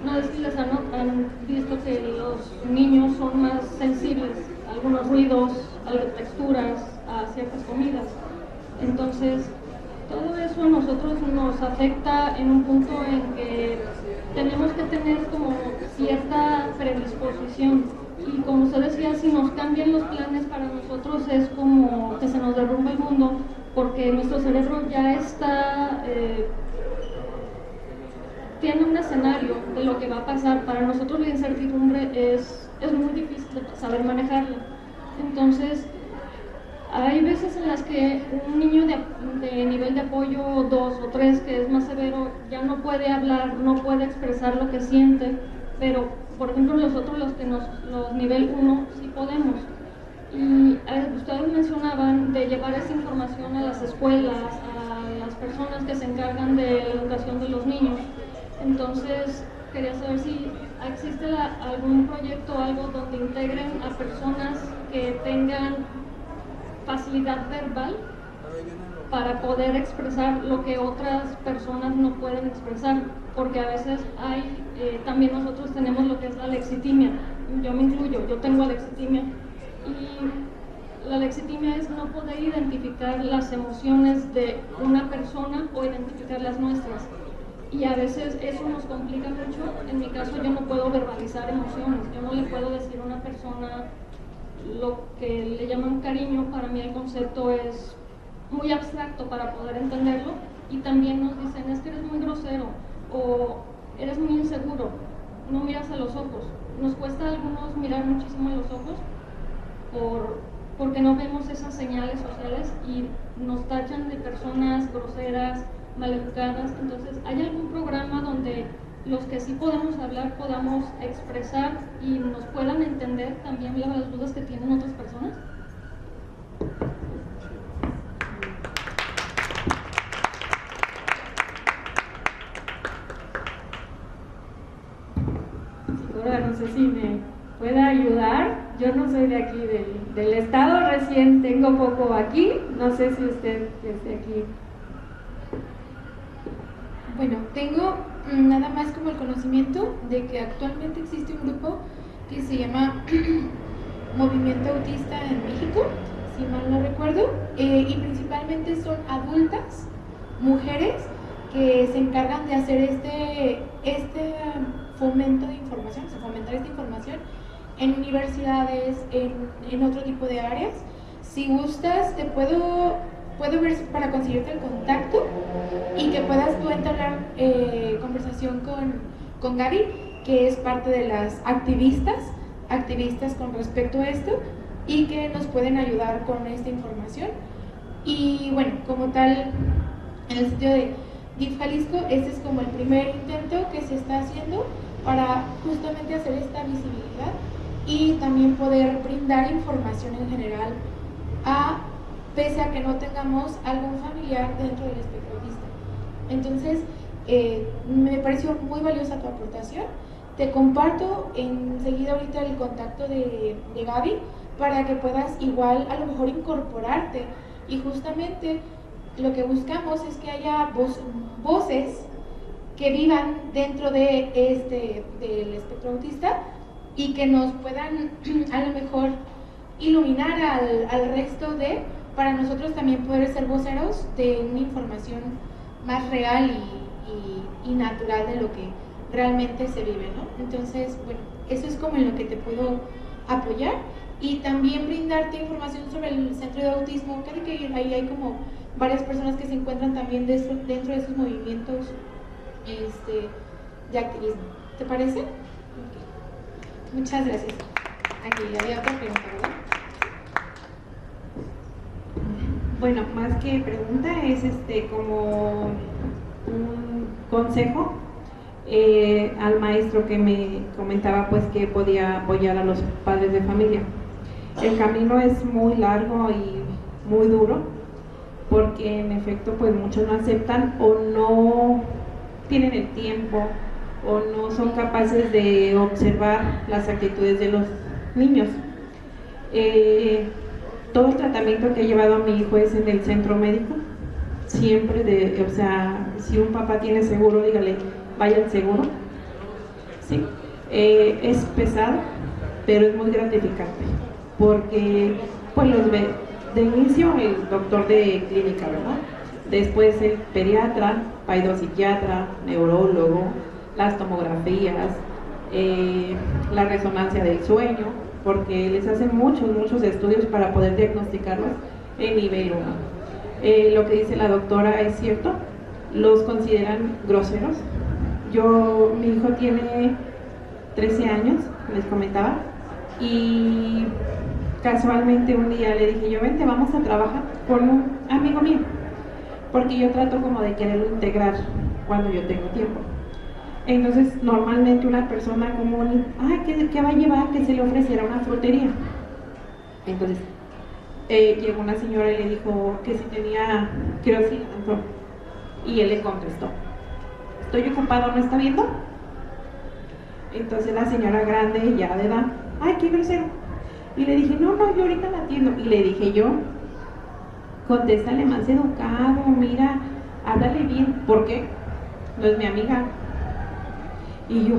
No sé si les han visto que los niños son más sensibles a algunos ruidos, a las texturas, a ciertas comidas. Entonces, todo eso a nosotros nos afecta en un punto en que tenemos que tener como cierta predisposición. Y como usted decía, si nos cambian los planes, para nosotros es como que se nos derrumba el mundo, porque nuestro cerebro ya está, tiene un escenario de lo que va a pasar. Para nosotros la incertidumbre es muy difícil de saber manejarla. Entonces, hay veces en las que un niño de nivel de apoyo 2 o 3, que es más severo, ya no puede hablar, no puede expresar lo que siente, pero por ejemplo nosotros los nivel 1 sí podemos. Y ustedes mencionaban de llevar esa información a las escuelas, a las personas que se encargan de la educación de los niños. Entonces, quería saber si existe algún proyecto o algo donde integren a personas que tengan facilidad verbal para poder expresar lo que otras personas no pueden expresar, porque a veces también nosotros tenemos lo que es la lexitimia. Yo me incluyo, yo tengo lexitimia, y la lexitimia es no poder identificar las emociones de una persona o identificar las nuestras, y a veces eso nos complica mucho. En mi caso, yo no puedo verbalizar emociones, yo no le puedo decir a una persona lo que le llaman cariño. Para mí el concepto es muy abstracto para poder entenderlo, y también nos dicen, es que eres muy grosero o eres muy inseguro, no miras a los ojos. Nos cuesta a algunos mirar muchísimo a los ojos porque no vemos esas señales sociales y nos tachan de personas groseras, maleducadas. Entonces, ¿hay algún programa donde los que sí podemos hablar podamos expresar y nos puedan entender también las dudas que tienen otras personas? Psicóloga, no sé si me pueda ayudar. Yo no soy de aquí, del estado, recién tengo poco aquí. No sé si usted esté aquí. Bueno, tengo nada más como el conocimiento de que actualmente existe un grupo que se llama Movimiento Autista en México, si mal no recuerdo, y principalmente son adultas, mujeres, que se encargan de hacer este fomento de información, o sea, fomentar esta información en universidades, en otro tipo de áreas. Si gustas, te puedo ver para conseguirte el contacto y que puedas tú entablar conversación con Gaby, que es parte de las activistas con respecto a esto, y que nos pueden ayudar con esta información. Y bueno, como tal, en el sitio de DIF Jalisco, este es como el primer intento que se está haciendo para justamente hacer esta visibilidad y también poder brindar información en general, pese a que no tengamos algún familiar dentro del espectro autista. Entonces, me pareció muy valiosa tu aportación. Te comparto enseguida ahorita el contacto de Gaby para que puedas igual a lo mejor incorporarte, y justamente lo que buscamos es que haya voces que vivan dentro del espectro autista y que nos puedan a lo mejor iluminar al resto para nosotros también poder ser voceros de una información más real y natural de lo que realmente se vive, ¿no? Entonces, bueno, eso es como en lo que te puedo apoyar, y también brindarte información sobre el centro de autismo. Creo que ahí hay como varias personas que se encuentran también dentro de esos movimientos de activismo. ¿Te parece? Okay. Muchas gracias. Aquí había otra pregunta, ¿verdad? Bueno, más que pregunta es como un consejo al maestro que me comentaba pues que podía apoyar a los padres de familia. El camino es muy largo y muy duro porque en efecto pues muchos no aceptan o no tienen el tiempo o no son capaces de observar las actitudes de los niños. Todo el tratamiento que he llevado a mi hijo es en el centro médico, siempre o sea, si un papá tiene seguro, dígale, vaya al seguro, ¿sí? Es pesado, pero es muy gratificante, porque pues los ve, de inicio el doctor de clínica, ¿verdad? Después el pediatra, paidopsiquiatra, neurólogo, las tomografías, la resonancia del sueño, porque les hacen muchos estudios para poder diagnosticarlos en nivel 1. Lo que dice la doctora es cierto, los consideran groseros. Mi hijo tiene 13 años, les comentaba, y casualmente un día le dije yo, vente, vamos a trabajar con un amigo mío, porque yo trato como de quererlo integrar cuando yo tengo tiempo. Entonces, normalmente una persona común, ¿qué va a llevar? Que se le ofreciera una frutería. Entonces, llegó una señora y le dijo que si tenía cilantro, y él le contestó, estoy ocupado, ¿no está viendo? Entonces la señora grande, ya de edad, ¡ay, qué grosero! Y le dije, no, yo ahorita la atiendo. Y le dije yo, contéstale más educado, mira, háblale bien. ¿Por qué? No es mi amiga. Y yo,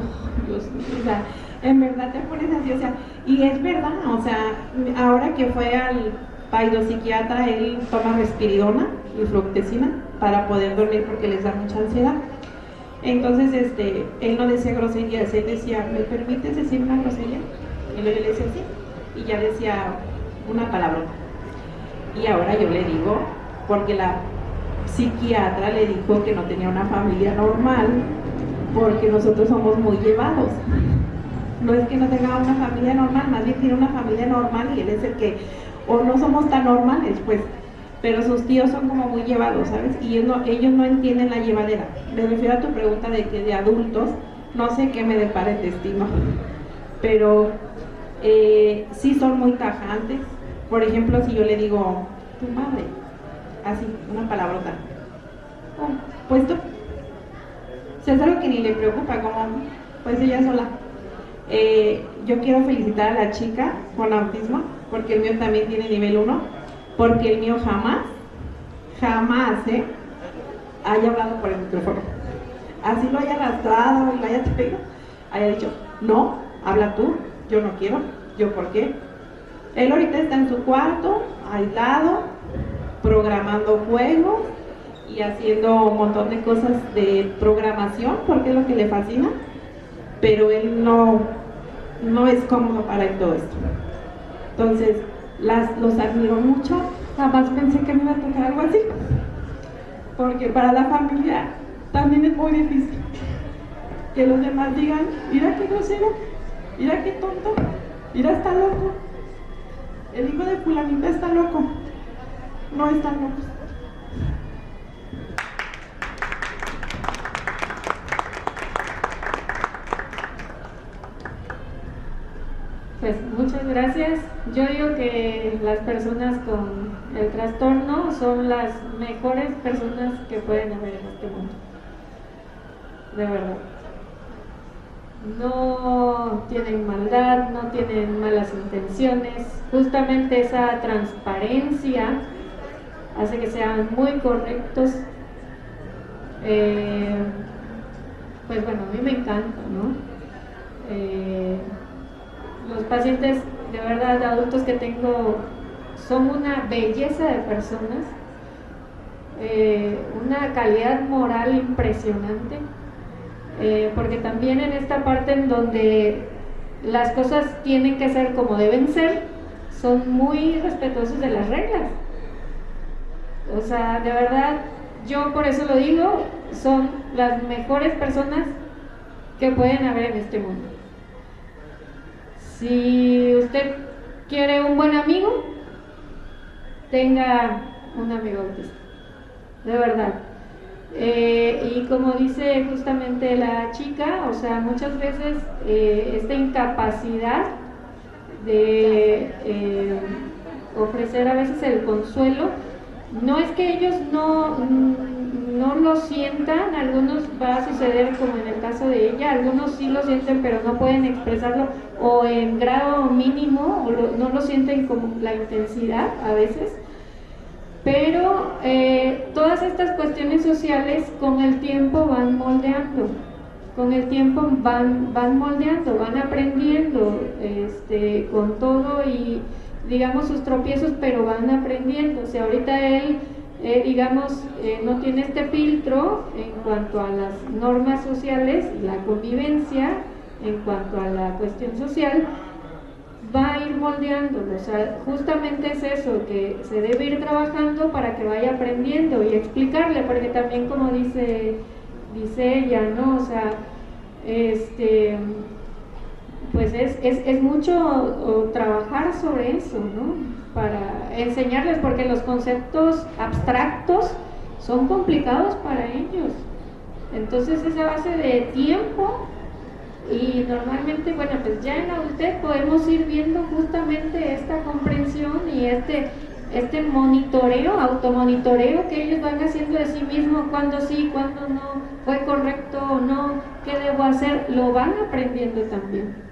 Dios mío, o sea, en verdad te pones así, o sea, y es verdad, o sea, ahora que fue al paidopsiquiatra, él toma risperidona y fluoxetina para poder dormir porque les da mucha ansiedad. Entonces, él no decía groserías, él decía, ¿me permites decir una grosería? Y luego yo le decía sí, y ya decía una palabra. Y ahora yo le digo, porque la psiquiatra le dijo que no tenía una familia normal, porque nosotros somos muy llevados. No es que no tenga una familia normal, más bien tiene una familia normal y él es el que, o no somos tan normales, pues, pero sus tíos son como muy llevados, ¿sabes? Y ellos no entienden la llevadera. Me refiero a tu pregunta de que de adultos, no sé qué me depara el destino, pero sí son muy tajantes. Por ejemplo, si yo le digo, tu madre, así, una palabrota, pues tú, o sea, es algo que ni le preocupa, como pues ella sola. Yo quiero felicitar a la chica con autismo, porque el mío también tiene nivel 1, porque el mío jamás haya hablado por el micrófono. Así lo haya arrastrado y lo haya traído, haya dicho, no, habla tú, yo no quiero, yo por qué. Él ahorita está en su cuarto, aislado, programando juegos y haciendo un montón de cosas de programación, porque es lo que le fascina, pero él no es cómodo para él todo esto. Entonces, los admiro mucho, jamás pensé que me iba a tocar algo así, porque para la familia también es muy difícil que los demás digan, mira qué grosero, mira qué tonto, mira está loco, el hijo de fulanita está loco, no están locos. Pues muchas gracias. Yo digo que las personas con el trastorno son las mejores personas que pueden haber en este mundo. De verdad. No tienen maldad, no tienen malas intenciones. Justamente esa transparencia hace que sean muy correctos. Pues bueno, a mí me encanta, ¿no? Los pacientes, de verdad, adultos que tengo, son una belleza de personas, una calidad moral impresionante, porque también en esta parte en donde las cosas tienen que ser como deben ser, son muy respetuosos de las reglas. O sea, de verdad, yo por eso lo digo, son las mejores personas que pueden haber en este mundo. Si usted quiere un buen amigo, tenga un amigo autista, de verdad. Y como dice justamente la chica, o sea, muchas veces esta incapacidad de ofrecer a veces el consuelo, no es que ellos no lo sientan, algunos va a suceder como en el caso de ella, algunos sí lo sienten pero no pueden expresarlo o en grado mínimo o no lo sienten con la intensidad a veces, pero todas estas cuestiones sociales con el tiempo van moldeando, con el tiempo van moldeando, van aprendiendo con todo y digamos sus tropiezos, pero van aprendiendo. O sea, ahorita él no tiene este filtro en cuanto a las normas sociales y la convivencia, en cuanto a la cuestión social, va a ir moldeándolo. O sea, justamente es eso, que se debe ir trabajando para que vaya aprendiendo y explicarle, porque también como dice ella, ¿no? O sea, pues es mucho trabajar sobre eso, ¿no? Para enseñarles, porque los conceptos abstractos son complicados para ellos. Entonces es a base de tiempo y normalmente, bueno, pues ya en la adultez podemos ir viendo justamente esta comprensión y este monitoreo, automonitoreo que ellos van haciendo de sí mismos, cuando sí, cuando no, fue correcto o no, qué debo hacer, lo van aprendiendo también.